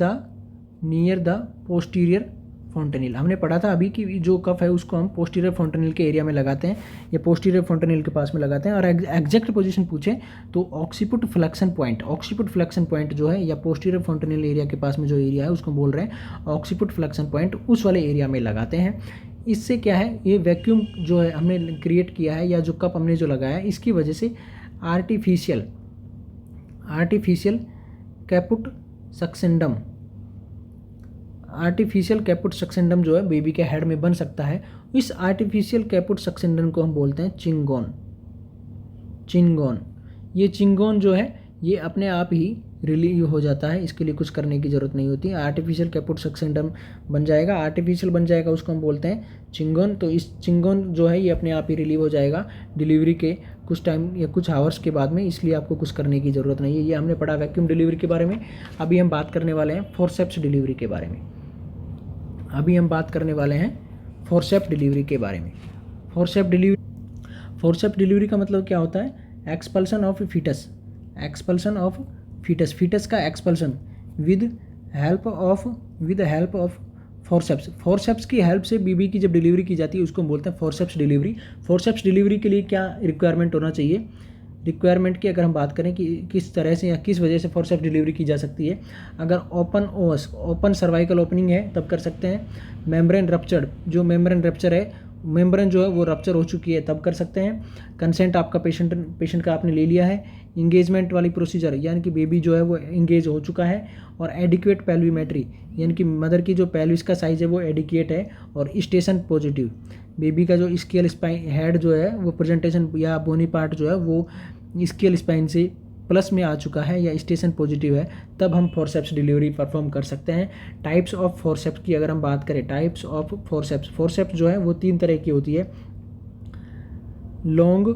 Speaker 1: द पोस्टीरियर फोंटेनिल, हमने पढ़ा था अभी कि जो कफ है उसको हम पोस्टीरियर फोंटेनिल के एरिया में लगाते हैं या पोस्टीरियर फोंटेनिल के पास में लगाते हैं। और एग्जैक्ट पोजीशन पूछे तो ऑक्सीपुट फ्लेक्शन पॉइंट जो है या पोस्टीरियर फोंटेनिल एरिया के पास में जो एरिया है उसको बोल रहे हैं ऑक्सीपुट फ्लेक्शन पॉइंट, उस वाले एरिया में लगाते हैं। इससे क्या है, ये वैक्यूम जो है हमने क्रिएट किया है या जो कप हमने जो लगाया है, इसकी वजह से आर्टिफिशियल कैपुट सक्सेंडम जो है बेबी के हेड में बन सकता है। इस आर्टिफिशियल कैपुट सक्सेंडम को हम बोलते हैं चिंगोन। ये चिंगोन जो है ये अपने आप ही रिलीव हो जाता है, इसके लिए कुछ करने की ज़रूरत नहीं होती। आर्टिफिशियल कैपुट सक्सेंडम बन जाएगा, उसको हम बोलते हैं चिंगोन। तो इस चिंगोन जो है ये अपने आप ही रिलीव हो जाएगा डिलीवरी के कुछ टाइम या कुछ आवर्स के बाद में, इसलिए आपको कुछ करने की ज़रूरत नहीं है। ये हमने पढ़ा वैक्यूम डिलीवरी के बारे में। अभी हम बात करने वाले हैं फोर्सेप्स डिलीवरी के बारे में। फोर्सेप्स डिलीवरी का मतलब क्या होता है? एक्सपल्सन ऑफ फीटस का expulsion with help of forceps की हेल्प से बीबी की जब डिलीवरी की जाती है उसको हम बोलते हैं फोर्सेप्स डिलीवरी के लिए क्या रिक्वायरमेंट होना चाहिए? रिक्वायरमेंट की अगर हम बात करें कि किस तरह से या किस वजह से फोर्सेप्स डिलीवरी की जा सकती है, अगर ओपन सर्वाइकल ओपनिंग है तब कर सकते हैं। मेम्ब्रेन जो है वो रप्चर हो चुकी है तब कर सकते हैं। कंसेंट आपका पेशेंट का आपने ले लिया है। इंगेजमेंट वाली प्रोसीजर यानी कि बेबी जो है वो इंगेज हो चुका है। और एडिक्वेट पेल्विमेट्री यानी कि मदर की जो पेल्विस का साइज़ है वो एडिक्वेट है। और स्टेशन पॉजिटिव, बेबी का जो स्केल स्पाइन हेड जो है वो प्रेजेंटेशन या बोनी पार्ट जो है वो स्केल स्पाइन से प्लस में आ चुका है या स्टेशन पॉजिटिव है, तब हम फोर्सेप्स डिलीवरी परफॉर्म कर सकते हैं। टाइप्स ऑफ फोर्सेप्स की अगर हम बात करें, टाइप्स ऑफ फोर्सेप्स जो है वो 3 तरह की होती है। लॉन्ग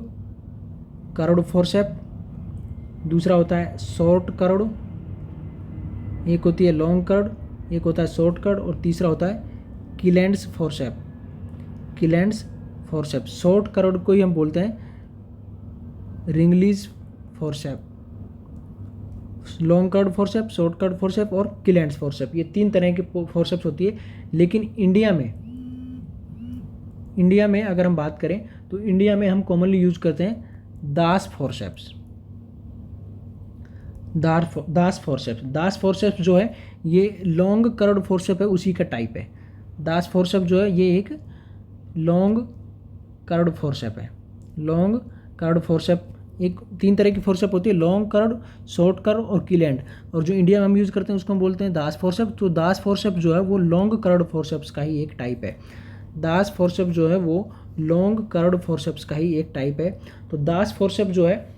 Speaker 1: कर्व्ड फोर्सेप, दूसरा होता है शॉर्ट कर्व्ड, एक होती है लॉन्ग कर्व्ड, एक होता है शॉर्ट कर्व्ड, और तीसरा होता है किलेंड्स फोर्सेप। शॉर्ट कर्व्ड को ही हम बोलते हैं Wrigley's forceps. Long curved forceps, short curved forceps और किलेंड्स फोर्सेप, ये 3 तरह की फोर्सेप्स होती है। लेकिन इंडिया में अगर हम बात करें तो इंडिया में हम कॉमनली यूज करते हैं दास फोर्सेप्स जो है ये लॉन्ग कर्व्ड फोर्सेप है, उसी का टाइप है। दास फोर्सेप जो है ये एक लॉन्ग कर्व्ड फोर्सेप एक 3 तरह की फोर्सेप होती है, लॉन्ग कर्व्ड, शॉर्ट कर्व और किलेंड। और जो इंडिया में हम यूज़ करते हैं उसको हम बोलते हैं दास फोर्सेप। तो दास फोर्सेप जो है वो लॉन्ग कर्व्ड फोर्सेप्स का ही एक टाइप है। दास फोर्सेप जो है वो लॉन्ग कर्व्ड फोर्सेप्स का ही एक टाइप है। तो दास फोर्सेप जो है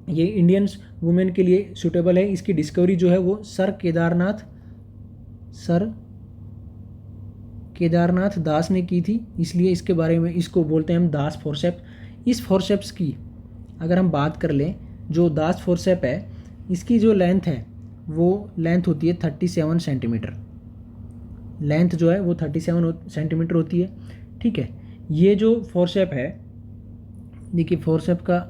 Speaker 1: ये इंडियंस वुमेन के लिए सूटेबल है। इसकी डिस्कवरी जो है वो सर केदारनाथ दास ने की थी, इसलिए इसके बारे में इसको बोलते हैं हम दास फोर्सेप। इस फोर्सेप्स की अगर हम बात कर लें, जो दास फोर्सेप है इसकी जो लेंथ है वो लेंथ होती है 37 सेंटीमीटर। लेंथ जो है वो 37 सेंटीमीटर होती है। ठीक है, ये जो फोर्सेप है, देखिए फोर्सेप का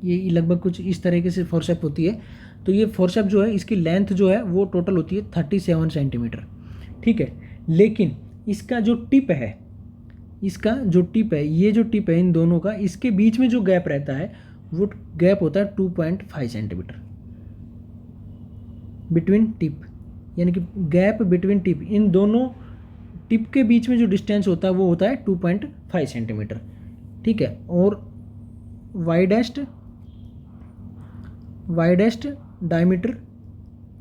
Speaker 1: ये लगभग कुछ इस तरीके से फोर्सेप होती है। तो ये फोर्सेप जो है इसकी लेंथ जो है वो टोटल होती है 37 सेंटीमीटर। ठीक है, लेकिन इसका जो टिप है, ये जो टिप है इन दोनों का, इसके बीच में जो गैप रहता है वो गैप होता है 2.5 सेंटीमीटर बिटवीन टिप, यानी कि गैप बिटवीन टिप, इन दोनों टिप के बीच में जो डिस्टेंस होता है वो होता है 2.5 सेंटीमीटर। ठीक है, और वाइडेस्ट डायमीटर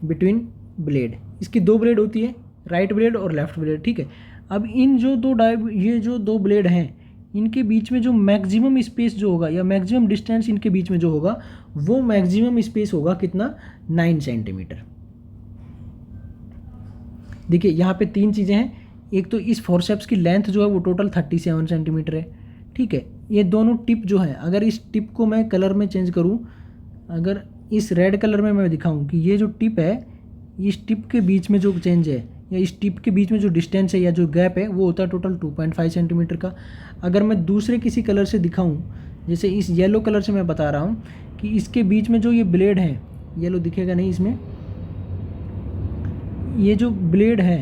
Speaker 1: बिटवीन ब्लेड, इसकी 2 ब्लेड होती है, राइट ब्लेड और लेफ्ट ब्लेड। ठीक है, अब इन जो ये जो 2 ब्लेड हैं इनके बीच में जो मैक्सिमम स्पेस जो होगा या मैक्सिमम डिस्टेंस इनके बीच में जो होगा वो मैक्सिमम स्पेस होगा कितना, 9 सेंटीमीटर। देखिए यहाँ पे 3 चीज़ें हैं, एक तो इस फोर्सेप्स की लेंथ जो है वो टोटल 37 सेंटीमीटर है, ठीक है। ये दोनों टिप जो है, अगर इस टिप को मैं कलर में चेंज करूँ, अगर इस रेड कलर में मैं दिखाऊं कि ये जो टिप है, इस टिप के बीच में जो चेंज है या इस टिप के बीच में जो डिस्टेंस है या जो गैप है वो होता है टोटल 2.5 सेंटीमीटर का। अगर मैं दूसरे किसी कलर से दिखाऊं, जैसे इस येलो कलर से मैं बता रहा हूँ कि इसके बीच में जो ये ब्लेड है, येलो दिखेगा नहीं इसमें, ये जो ब्लेड है,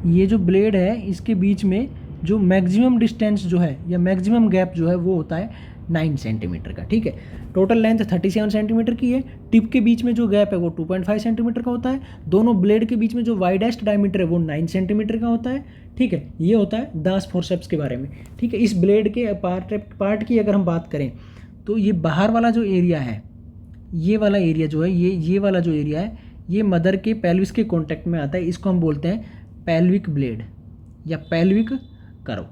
Speaker 1: ये जो ब्लेड है इसके बीच में जो मैक्सिमम डिस्टेंस जो है या मैक्सिमम गैप जो है वो होता है 9 सेंटीमीटर का, ठीक है। टोटल लेंथ 37 सेंटीमीटर की है, टिप के बीच में जो गैप है वो 2.5 सेंटीमीटर का होता है, दोनों ब्लेड के बीच में जो वाइडेस्ट डायमीटर है वो 9 सेंटीमीटर का होता है, ठीक है। ये होता है दास फोर्सेप्स के बारे में, ठीक है। इस ब्लेड के पार्ट की अगर हम बात करें तो ये बाहर वाला जो एरिया है, ये वाला एरिया जो है, ये वाला जो एरिया है, ये मदर के पेल्विस के कॉन्टैक्ट में आता है, इसको हम बोलते हैं पेल्विक ब्लेड या पेल्विक कर्व,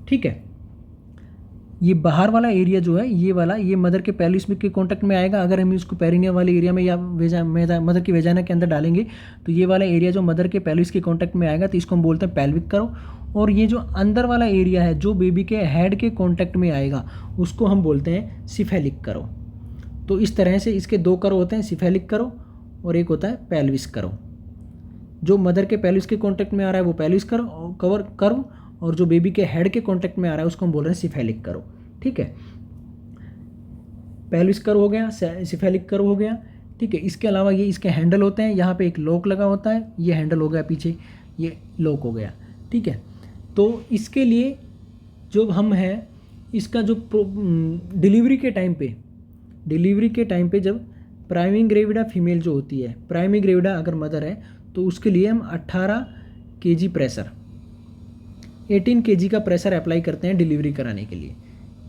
Speaker 1: ठीक है। ये बाहर वाला एरिया जो है, ये वाला, ये मदर के पेल्विस के कॉन्टैक्ट में आएगा। अगर हम इसको पेरिनियम वाले एरिया में या मदर की वेजाना के अंदर डालेंगे तो ये वाला एरिया जो मदर के पेल्विस के कॉन्टैक्ट में आएगा तो इसको हम बोलते हैं पेल्विक कर्व। और ये जो अंदर वाला एरिया है जो बेबी के हेड के कॉन्टैक्ट में आएगा उसको हम बोलते हैं सिफेलिक कर्व। तो इस तरह से इसके 2 कर्व होते हैं, सिफेलिक कर्व और एक होता है पेल्विस कर्व। जो मदर के पेल्विस के कॉन्टैक्ट में आ रहा है वो पेल्विस कर्व और जो बेबी के हेड के कॉन्टैक्ट में आ रहा है उसको हम बोल रहे हैं सिफेलिक कर्व, ठीक है। पेल्विस कर्व हो गया, सिफेलिक कर्व हो गया, ठीक है। इसके अलावा ये इसके हैंडल होते हैं, यहाँ पे एक लॉक लगा होता है, ये हैंडल हो गया पीछे, ये लॉक हो गया, ठीक है। तो इसके लिए जो हम हैं, इसका जो डिलीवरी के टाइम पे जब प्राइमरी ग्रेविडा फीमेल जो होती है, प्राइमरी ग्रेविडा अगर मदर है तो उसके लिए हम 18 kg प्रेशर, 18 kg का प्रेशर अप्लाई करते हैं डिलीवरी कराने के लिए।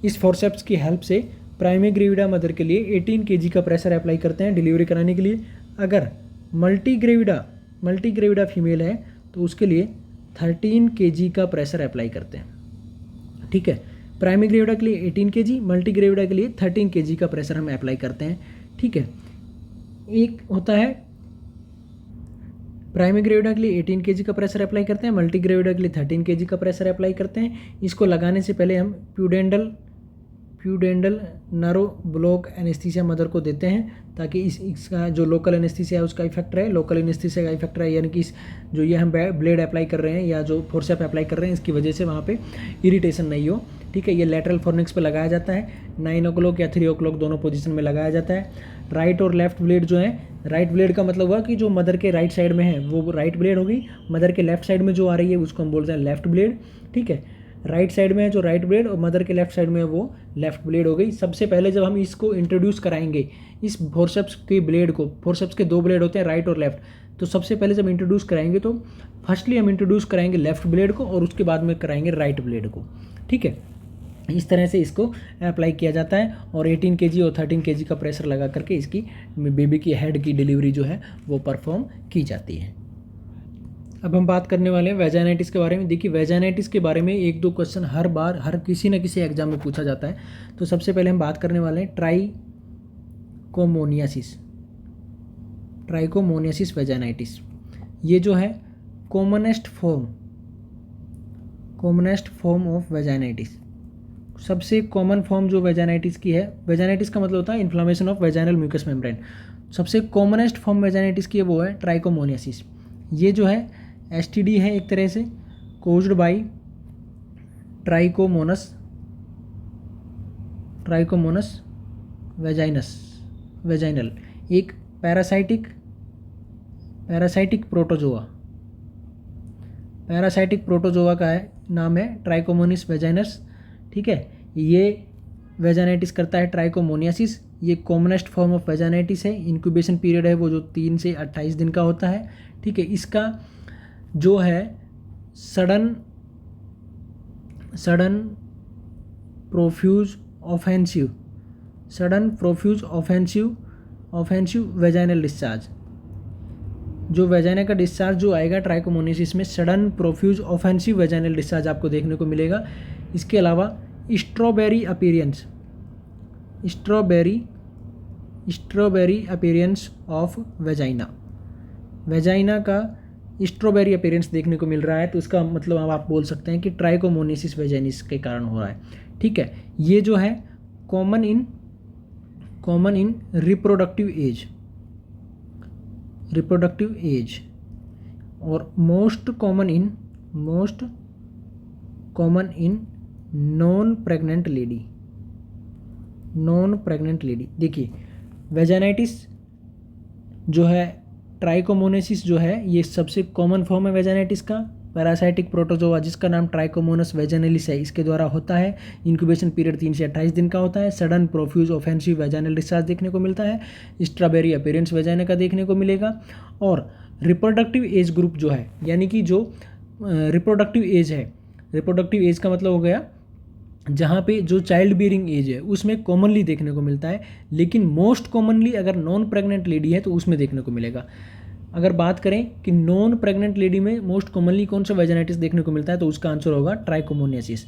Speaker 1: इस फोर्सेप्स की हेल्प से प्राइमरी ग्रेविडा मदर के लिए 18 kg का प्रेशर अप्लाई करते हैं डिलीवरी कराने के लिए। अगर मल्टी ग्रेविडा फीमेल है तो उसके लिए 13 kg का प्रेशर अप्लाई करते हैं, ठीक है। प्राइमरी ग्रेविडा के लिए 18 kg, मल्टी ग्रेविडा के लिए 13 kg का प्रेशर हम अप्लाई करते हैं, ठीक है। एक होता है प्राइमरी ग्रेविडा के लिए 18 kg का प्रेशर अप्लाई करते हैं, मल्टी ग्रेविडा के लिए 13 kg का प्रेशर अप्लाई करते हैं। इसको लगाने से पहले हम प्यूडेंडल नर्व ब्लॉक एनेस्थीसिया मदर को देते हैं ताकि इसका जो लोकल एनेस्थीसिया है उसका इफेक्ट रहे, लोकल एनेस्थीसिया का इफेक्ट रहे, यानी कि जो ये हम ब्लेड अप्लाई कर रहे हैं या जो फोर्सेप अप्लाई कर रहे हैं इसकी वजह से वहाँ पे इरिटेशन नहीं हो, ठीक है। ये लेटरल फॉर्निक्स पे लगाया जाता है, 9 o'clock या 3 o'clock दोनों पोजीशन में लगाया जाता है। राइट और लेफ्ट ब्लेड जो है, राइट ब्लेड का मतलब हुआ कि जो मदर के राइट साइड में है वो राइट ब्लेड होगी, मदर के लेफ्ट साइड में जो आ रही है उसको हम बोलते हैं लेफ्ट ब्लेड, ठीक है। राइट साइड में है जो राइट ब्लेड और मदर के लेफ्ट साइड में है वो लेफ्ट ब्लेड हो गई। सबसे पहले जब हम इसको इंट्रोड्यूस कराएंगे इस फोर्सेप्स के ब्लेड को, फोर्सेप्स के 2 ब्लेड होते हैं राइट और लेफ्ट, तो सबसे पहले जब इंट्रोड्यूस कराएंगे तो फर्स्टली हम इंट्रोड्यूस कराएंगे लेफ्ट ब्लेड को और उसके बाद में कराएंगे राइट ब्लेड को, ठीक है। इस तरह से इसको अप्लाई किया जाता है और 18 kg और 13 kg का प्रेशर लगा करके इसकी बेबी की हेड की डिलीवरी जो है वो परफॉर्म की जाती है। अब हम बात करने वाले हैं वेजाइनाइटिस के बारे में। देखिए वेजाइनाइटिस के बारे में 1-2 क्वेश्चन हर किसी न किसी एग्जाम में पूछा जाता है। तो सबसे पहले हम बात करने वाले हैं ट्राइकोमोनियासिस वेजाइनाइटिस। ये जो है कॉमनेस्ट फॉर्म ऑफ वेजाइनाइटिस, सबसे कॉमन फॉर्म जो वेजाइनाइटिस की है, वेजाइनाइटिस का मतलब होता है inflammation of vaginal mucous membrane, सबसे कॉमनेस्ट फॉर्म वेजाइनाइटिस की है वो है ट्राइकोमोनियासिस। ये जो है एसटीडी है एक तरह से, कोज्ड बाई ट्राइकोमोनस वेजाइनल, एक पैरासाइटिक प्रोटोजोआ का है नाम है ट्राइकोमोनिस वेजाइनस, ठीक है। ये वेजाइनाइटिस करता है ट्राइकोमोनियासिस, ये कॉमनेस्ट फॉर्म ऑफ वेजाइनाइटिस है। इंक्यूबेशन पीरियड है वो जो 3 से 28 दिन का होता है, ठीक है। इसका जो है sudden profuse offensive vaginal discharge, जो वेजाइना का डिस्चार्ज जो आएगा ट्राइकोमोनियासिस में, sudden profuse offensive vaginal discharge आपको देखने को मिलेगा। इसके अलावा स्ट्रॉबेरी अपीयरेंस ऑफ वेजाइना का स्ट्रॉबेरी अपीयरेंस देखने को मिल रहा है, तो इसका मतलब अब आप बोल सकते हैं कि ट्राइकोमोनियासिस वेजाइनिस के कारण हो रहा है। ठीक है, ये जो है कॉमन इन रिप्रोडक्टिव एज और most common in non pregnant lady. देखिए वेजाइनाइटिस जो है, ट्राइकोमोनासिस जो है, ये सबसे कॉमन फॉर्म है वेजाइनाइटिस का। पैरासाइटिक प्रोटोजोआ जिसका नाम ट्राइकोमोनस वेजाइनलिस है, इसके द्वारा होता है। इंक्यूबेशन पीरियड 3 से 28 दिन का होता है। Sudden profuse offensive vaginal discharge देखने को मिलता है। स्ट्रॉबेरी अपीयरेंस वेजाइना का देखने को मिलेगा। और रिप्रोडक्टिव एज ग्रुप जो है, यानी कि जो रिप्रोडक्टिव एज का मतलब हो गया जहाँ पे जो चाइल्ड बियरिंग एज है उसमें कॉमनली देखने को मिलता है, लेकिन मोस्ट कॉमनली अगर नॉन प्रेग्नेंट लेडी है तो उसमें देखने को मिलेगा। अगर बात करें कि नॉन प्रेग्नेंट लेडी में मोस्ट कॉमनली कौन सा वेजाइनाइटिस देखने को मिलता है, तो उसका आंसर होगा ट्राइकोमोनियासिस।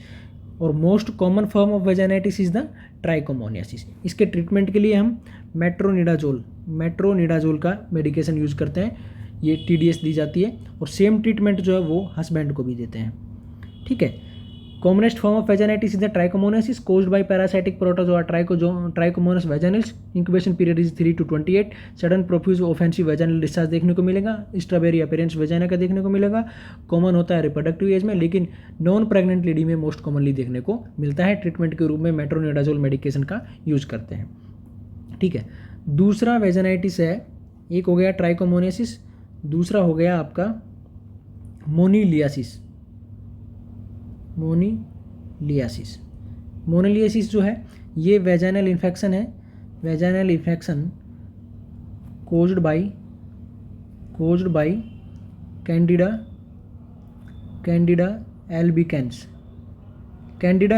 Speaker 1: और most common form of vaginitis is the trichomoniasis. इसके ट्रीटमेंट के लिए हम मेट्रोनिडाजोल का मेडिकेशन यूज़ करते हैं। ये TDS दी जाती है और सेम ट्रीटमेंट जो है वो हस्बैंड को भी देते हैं। ठीक है, commonest form of vaginitis is the trichomoniasis caused by parasitic protozoa trichomonas vaginalis. Incubation period is 3 to 28। Sudden profuse offensive vaginal discharge देखने को मिलेगा। स्ट्रॉबेरी अपीयरेंस वेजाइना का देखने को मिलेगा। कॉमन होता है रिप्रोडक्टिव एज में, लेकिन नॉन प्रेग्नेंट लेडी में मोस्ट कॉमनली देखने को मिलता है। ट्रीटमेंट के रूप में मेट्रोनिडाजोल मेडिकेशन का यूज करते हैं। ठीक है, दूसरा वेजाइनाइटिस है, एक हो गया ट्राइकोमोनियासिस, दूसरा हो गया आपका मोनीलियासिस जो है ये वेजाइनल इन्फेक्शन है। Vaginal infection caused by Candida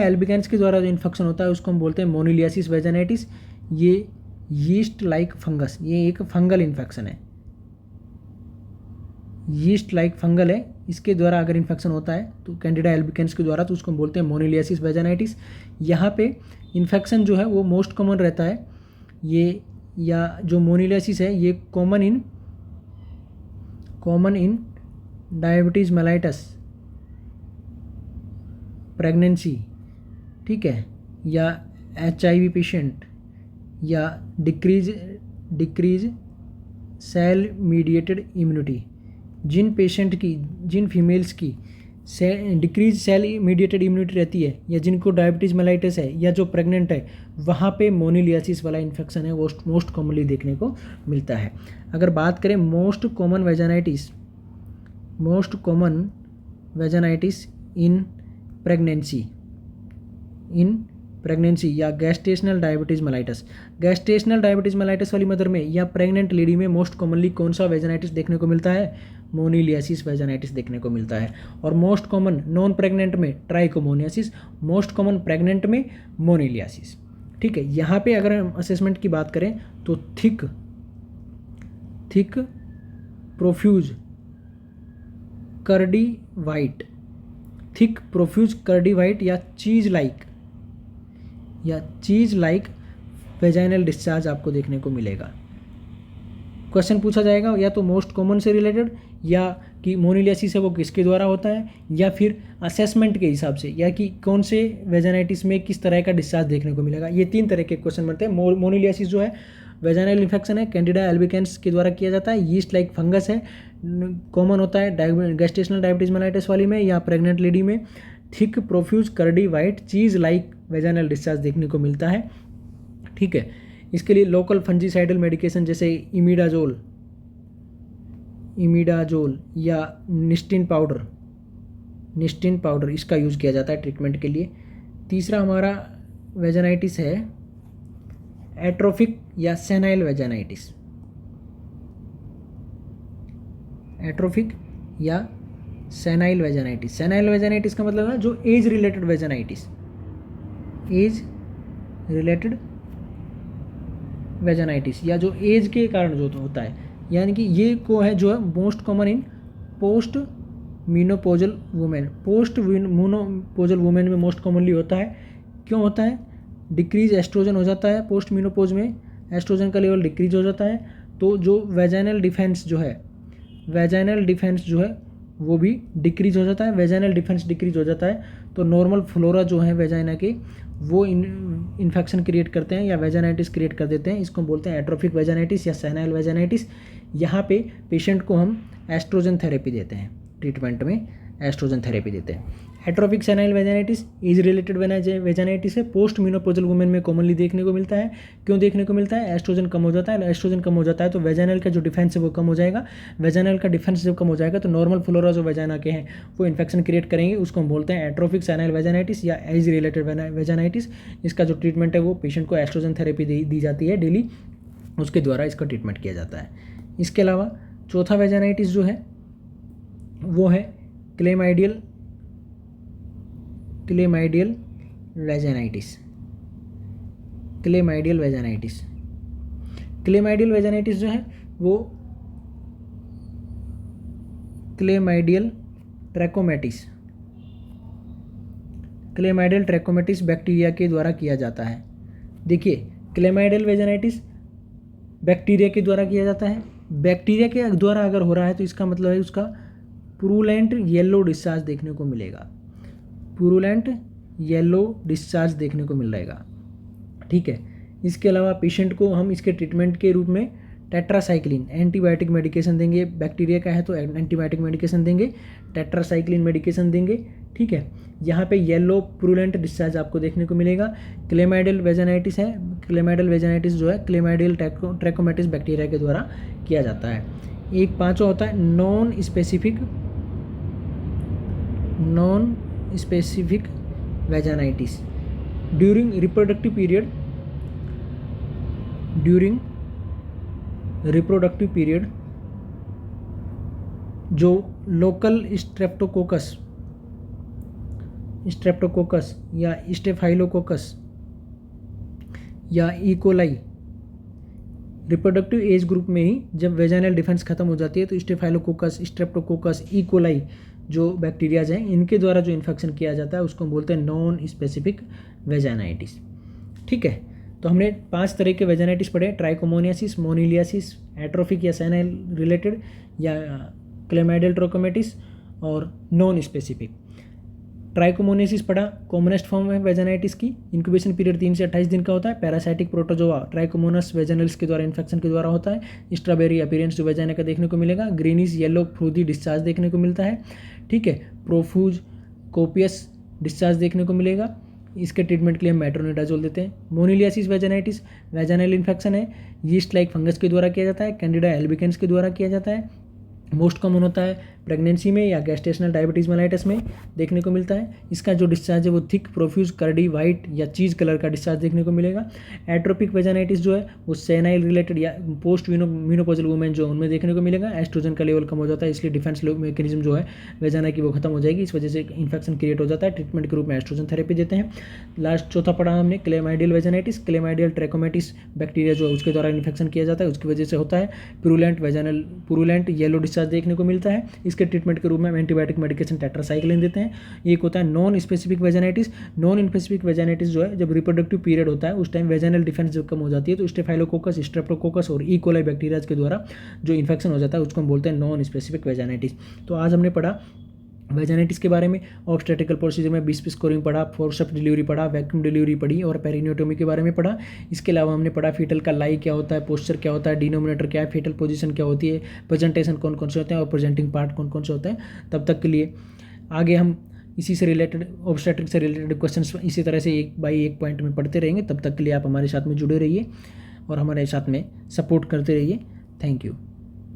Speaker 1: albicans के द्वारा जो इन्फेक्शन होता है उसको हम बोलते हैं मोनीलियासिस वेजाइनाइटिस। ये यीस्ट लाइक फंगस, ये एक फंगल इन्फेक्शन है, यीस्ट लाइक फंगल है। इसके द्वारा अगर इन्फेक्शन होता है तो कैंडिडा एल्बिकेंस के द्वारा, तो उसको हम बोलते हैं मोनीलियासिस वेजाइनाइटिस। यहाँ पे इन्फेक्शन जो है वो मोस्ट कॉमन रहता है। ये या जो मोनीलियासिस है ये common in diabetes mellitus pregnancy, ठीक है, या HIV पेशेंट, या डिक्रीज सेल मीडिएटेड इम्यूनिटी। जिन फीमेल्स की डिक्रीज सेल मीडिएटेड इम्यूनिटी रहती है, या जिनको डायबिटीज़ मेलाइटिस है, या जो प्रेग्नेंट है, वहाँ पे मोनीलियासिस वाला इन्फेक्शन है वो मोस्ट कॉमनली देखने को मिलता है। अगर बात करें most common vaginitis in pregnancy या गैस्टेशनल डायबिटीज़ मेलाइटस वाली मदर में या प्रेग्नेंट लेडी में मोस्ट कॉमनली कौन सा वेजाइनाइटिस देखने को मिलता है? मोनीलियासिस वेजाइनाइटिस देखने को मिलता है। और मोस्ट कॉमन नॉन प्रेग्नेंट में ट्राइकोमोनियासिस, मोस्ट कॉमन प्रेग्नेंट में मोनीलियासिस। ठीक है, यहाँ पे अगर हम असेसमेंट की बात करें तो थिक प्रोफ्यूज कर्डी वाइट या चीज लाइक वेजाइनल डिस्चार्ज आपको देखने को मिलेगा। क्वेश्चन पूछा जाएगा या तो मोस्ट कॉमन से रिलेटेड, या कि मोनीलियासिस है वो किसके द्वारा होता है, या फिर असेसमेंट के हिसाब से, या कि कौन से वेजाइनाइटिस में किस तरह का डिस्चार्ज देखने को मिलेगा। ये 3 तरह के क्वेश्चन बनते हैं। मोनीलियासिस जो है वेजाइनल इन्फेक्शन है, कैंडिडा एल्बिकेंस के द्वारा किया जाता है, यीस्ट लाइक फंगस है, कॉमन होता है गैस्टेशनल डायबिटीज़ मेलाइटिस वाली में या प्रेग्नेंट लेडी में। थिक प्रोफ्यूज कर्डी वाइट चीज़ लाइक वेजाइनल डिस्चार्ज देखने को मिलता है। ठीक है, इसके लिए लोकल फंजीसाइडल मेडिकेशन जैसे इमिडाजोल या निस्टिन पाउडर इसका यूज़ किया जाता है ट्रीटमेंट के लिए। तीसरा हमारा वेजाइनाइटिस है एट्रोफिक या सेनाइल वेजाइनाइटिस। सेनाइल वेजाइनाइटिस का मतलब है जो एज रिलेटेड वेजाइनाइटिस या जो एज के कारण जो होता है, यानी कि ये को है जो है most common in post menopausal women. Post menopausal women में मोस्ट कॉमनली होता है। क्यों होता है? डिक्रीज एस्ट्रोजन हो जाता है पोस्ट मीनोपोज में, एस्ट्रोजन का लेवल डिक्रीज हो जाता है, तो जो वेजाइनल डिफेंस जो है वो भी डिक्रीज हो जाता है। वेजाइनल डिफेंस डिक्रीज हो जाता है तो नॉर्मल फ्लोरा जो है वेजाइना के वो इन्फेक्शन क्रिएट करते हैं या वेजाइनाइटिस क्रिएट कर देते हैं। इसको बोलते हैं एट्रोफिक वेजाइनाइटिस या सेनाइल वेजाइनाइटिस। यहाँ पे पेशेंट को हम एस्ट्रोजन थेरेपी देते हैं, ट्रीटमेंट में एस्ट्रोजन थेरेपी देते हैं। Atrophic senile vaginitis is related vaginitis है, पोस्ट मीनोपोजल वुमेन में कॉमनली देखने को मिलता है। क्यों देखने को मिलता है? एस्ट्रोजन कम हो जाता है। एस्ट्रोजन कम हो जाता है तो वेजाइनल का जो डिफेंस है वो कम हो जाएगा। वेजाइनल का डिफेंस जब कम हो जाएगा तो नॉर्मल फ्लोरा जो वेजाइना के हैं वो इन्फेक्शन क्रिएट करेंगे, उसको हम बोलते हैं एट्रोफिक सेनाइल वेजाइनाइटिस या एज रिलेटेड वेजाइनाइटिस। इसका जो ट्रीटमेंट है वो पेशेंट को एस्ट्रोजन थेरेपी दी जाती है डेली, उसके द्वारा इसका ट्रीटमेंट किया जाता है। इसके अलावा चौथा वेजाइनाइटिस जो है वो है क्लेमाइडियल वेजाइनाइटिस। क्लेमाइडियल वेजाइनाइटिस जो है वो क्लेमाइडियल ट्रैकोमैटिस बैक्टीरिया के द्वारा किया जाता है। देखिए, क्लेमाइडियल वेजाइनाइटिस बैक्टीरिया के द्वारा किया जाता है। बैक्टीरिया के द्वारा अगर हो रहा है तो इसका मतलब है उसका पुरुलेंट येलो डिस्चार्ज देखने को मिलेगा। पुरुलेंट येलो डिस्चार्ज देखने को मिल रहेगा, ठीक है। इसके अलावा पेशेंट को हम इसके ट्रीटमेंट के रूप में टेट्रासाइक्लिन एंटीबायोटिक मेडिकेशन देंगे। बैक्टीरिया का है तो एंटीबायोटिक मेडिकेशन देंगे, टेट्रासाइक्लिन मेडिकेशन देंगे, ठीक है। यहाँ पे येलो पुरुलेंट डिस्चार्ज आपको देखने को मिलेगा। क्लेमाइडियल वेजाइनाइटिस है, क्लेमाइडियल वेजाइनाइटिस जो है क्लेमाइडियल ट्रैकोमैटिस बैक्टीरिया के द्वारा किया जाता है। एक पांचवा होता है non specific vaginitis during reproductive period जो लोकल स्ट्रेप्टोकोकस या स्टेफाइलोकोकस या इकोलाई रिप्रोडक्टिव एज ग्रुप में ही जब वेजाइनल डिफेंस खत्म हो जाती है तो स्टेफाइलोकोकस, स्ट्रेप्टोकोकस, इकोलाई जो बैक्टीरियाज हैं इनके द्वारा जो इन्फेक्शन किया जाता है उसको बोलते हैं नॉन स्पेसिफिक वेजाइनाइटिस, ठीक है। तो हमने 5 तरह के वेजाइनाइटिस पढ़े, ट्राइकोमोनियासिस, मोनिलियासिस, एट्रोफिक या सेनाइल रिलेटेड या क्लेमाइडियल ट्रैकोमैटिस और नॉन स्पेसिफिक। ट्राइकोमोनियासिस पढ़ा, कॉमनेस्ट फॉर्म है वेजाइनाइटिस की, इंक्यूबेशन पीरियड 3 से 28 दिन का होता है। पैरासाइटिक प्रोटोजोआ ट्राइकोमोनस वेजाइनल्स के द्वारा इन्फेक्शन के द्वारा होता है। स्ट्रॉबेरी अपीयरेंस जो वेजाइना का देखने को मिलेगा, ग्रीनिश येलो फ्रूदी डिस्चार्ज देखने को मिलता है, ठीक है। प्रोफ्यूज कोपियस डिस्चार्ज देखने को मिलेगा। इसके ट्रीटमेंट के लिए हम मेट्रोनिडाजोल देते हैं। मोनिलियासिस वेजाइनाइटिस वेजाइनल इन्फेक्शन है, यीस्ट लाइक फंगस के द्वारा किया जाता है, कैंडिडा एल्बिकेंस के द्वारा किया जाता है। मोस्ट कॉमन होता है प्रेगनेंसी में या गैस्ट्रेशनल डायबिटीज मेलाइटिस में देखने को मिलता है। इसका जो डिस्चार्ज है वो थिक प्रोफ्यूज कर्डी वाइट या चीज़ कलर का डिस्चार्ज देखने को मिलेगा। एट्रोपिक वेजाइनाइटिस जो है वो सेनाइल रिलेटेड या पोस्ट मीनोपॉजल वुमेन जो उनमें देखने को मिलेगा। एस्ट्रोजन का लेवल कम हो जाता है इसलिए डिफेंस मैकेनिज्म जो है वेजाइना की वो खत्म हो जाएगी, इस वजह से इन्फेक्शन क्रिएट हो जाता है। ट्रीटमेंट के रूप में एस्ट्रोजन थेरेपी देते हैं। लास्ट चौथा पढ़ा हमने chlamydial vaginitis, chlamydial trachomatis bacteria जो है उसके द्वारा इन्फेक्शन किया जाता है, उसकी वजह से होता है। पुरुलेंट येलो डिस्चार्ज देखने को मिलता है। इसके ट्रीटमेंट के रूप में एंटीबायोटिक मेडिकेशन टेट्रासाइक्लिन देते हैं। एक होता है non specific vaginitis. Non specific vaginitis जो है जब रिप्रोडक्टिव पीरियड होता है उस टाइम वेजाइनल डिफेंस जब कम हो जाती है तो स्टेफाइलोकोकस, स्ट्रेप्टोकोकस और ई कोलाई बैक्टीरियाज के द्वारा जो इन्फेक्शन हो जाता है उसको हम बोलते हैं नॉन स्पेसिफिक वेजाइनाइटिस। तो आज हमने पढ़ा वेजाइनाइटिस के बारे में, ऑब्स्टेट्रिकल प्रोसीजर में बीस स्कोरिंग पढ़ा, फोर्सेप्स डिलीवरी पढ़ा, वैक्यूम डिलीवरी पढ़ी और पेरिनियोटोमी के बारे में पढ़ा। इसके अलावा हमने पढ़ा फीटल का लाई क्या होता है, पोस्चर क्या होता है, डिनोमिनेटर क्या है, फीटल पोजीशन क्या होती है, प्रेजेंटेशन कौन कौन से होते हैं और प्रेजेंटिंग पार्ट कौन कौन से होते हैं। तब तक के लिए आगे हम इसी से रिलेटेड ऑब्स्टेट्रिक से रिलेटेड क्वेश्चन इसी तरह से 1 बाई 1 पॉइंट में पढ़ते रहेंगे। तब तक के लिए आप हमारे साथ में जुड़े रहिए और हमारे साथ में सपोर्ट करते रहिए। Thank you.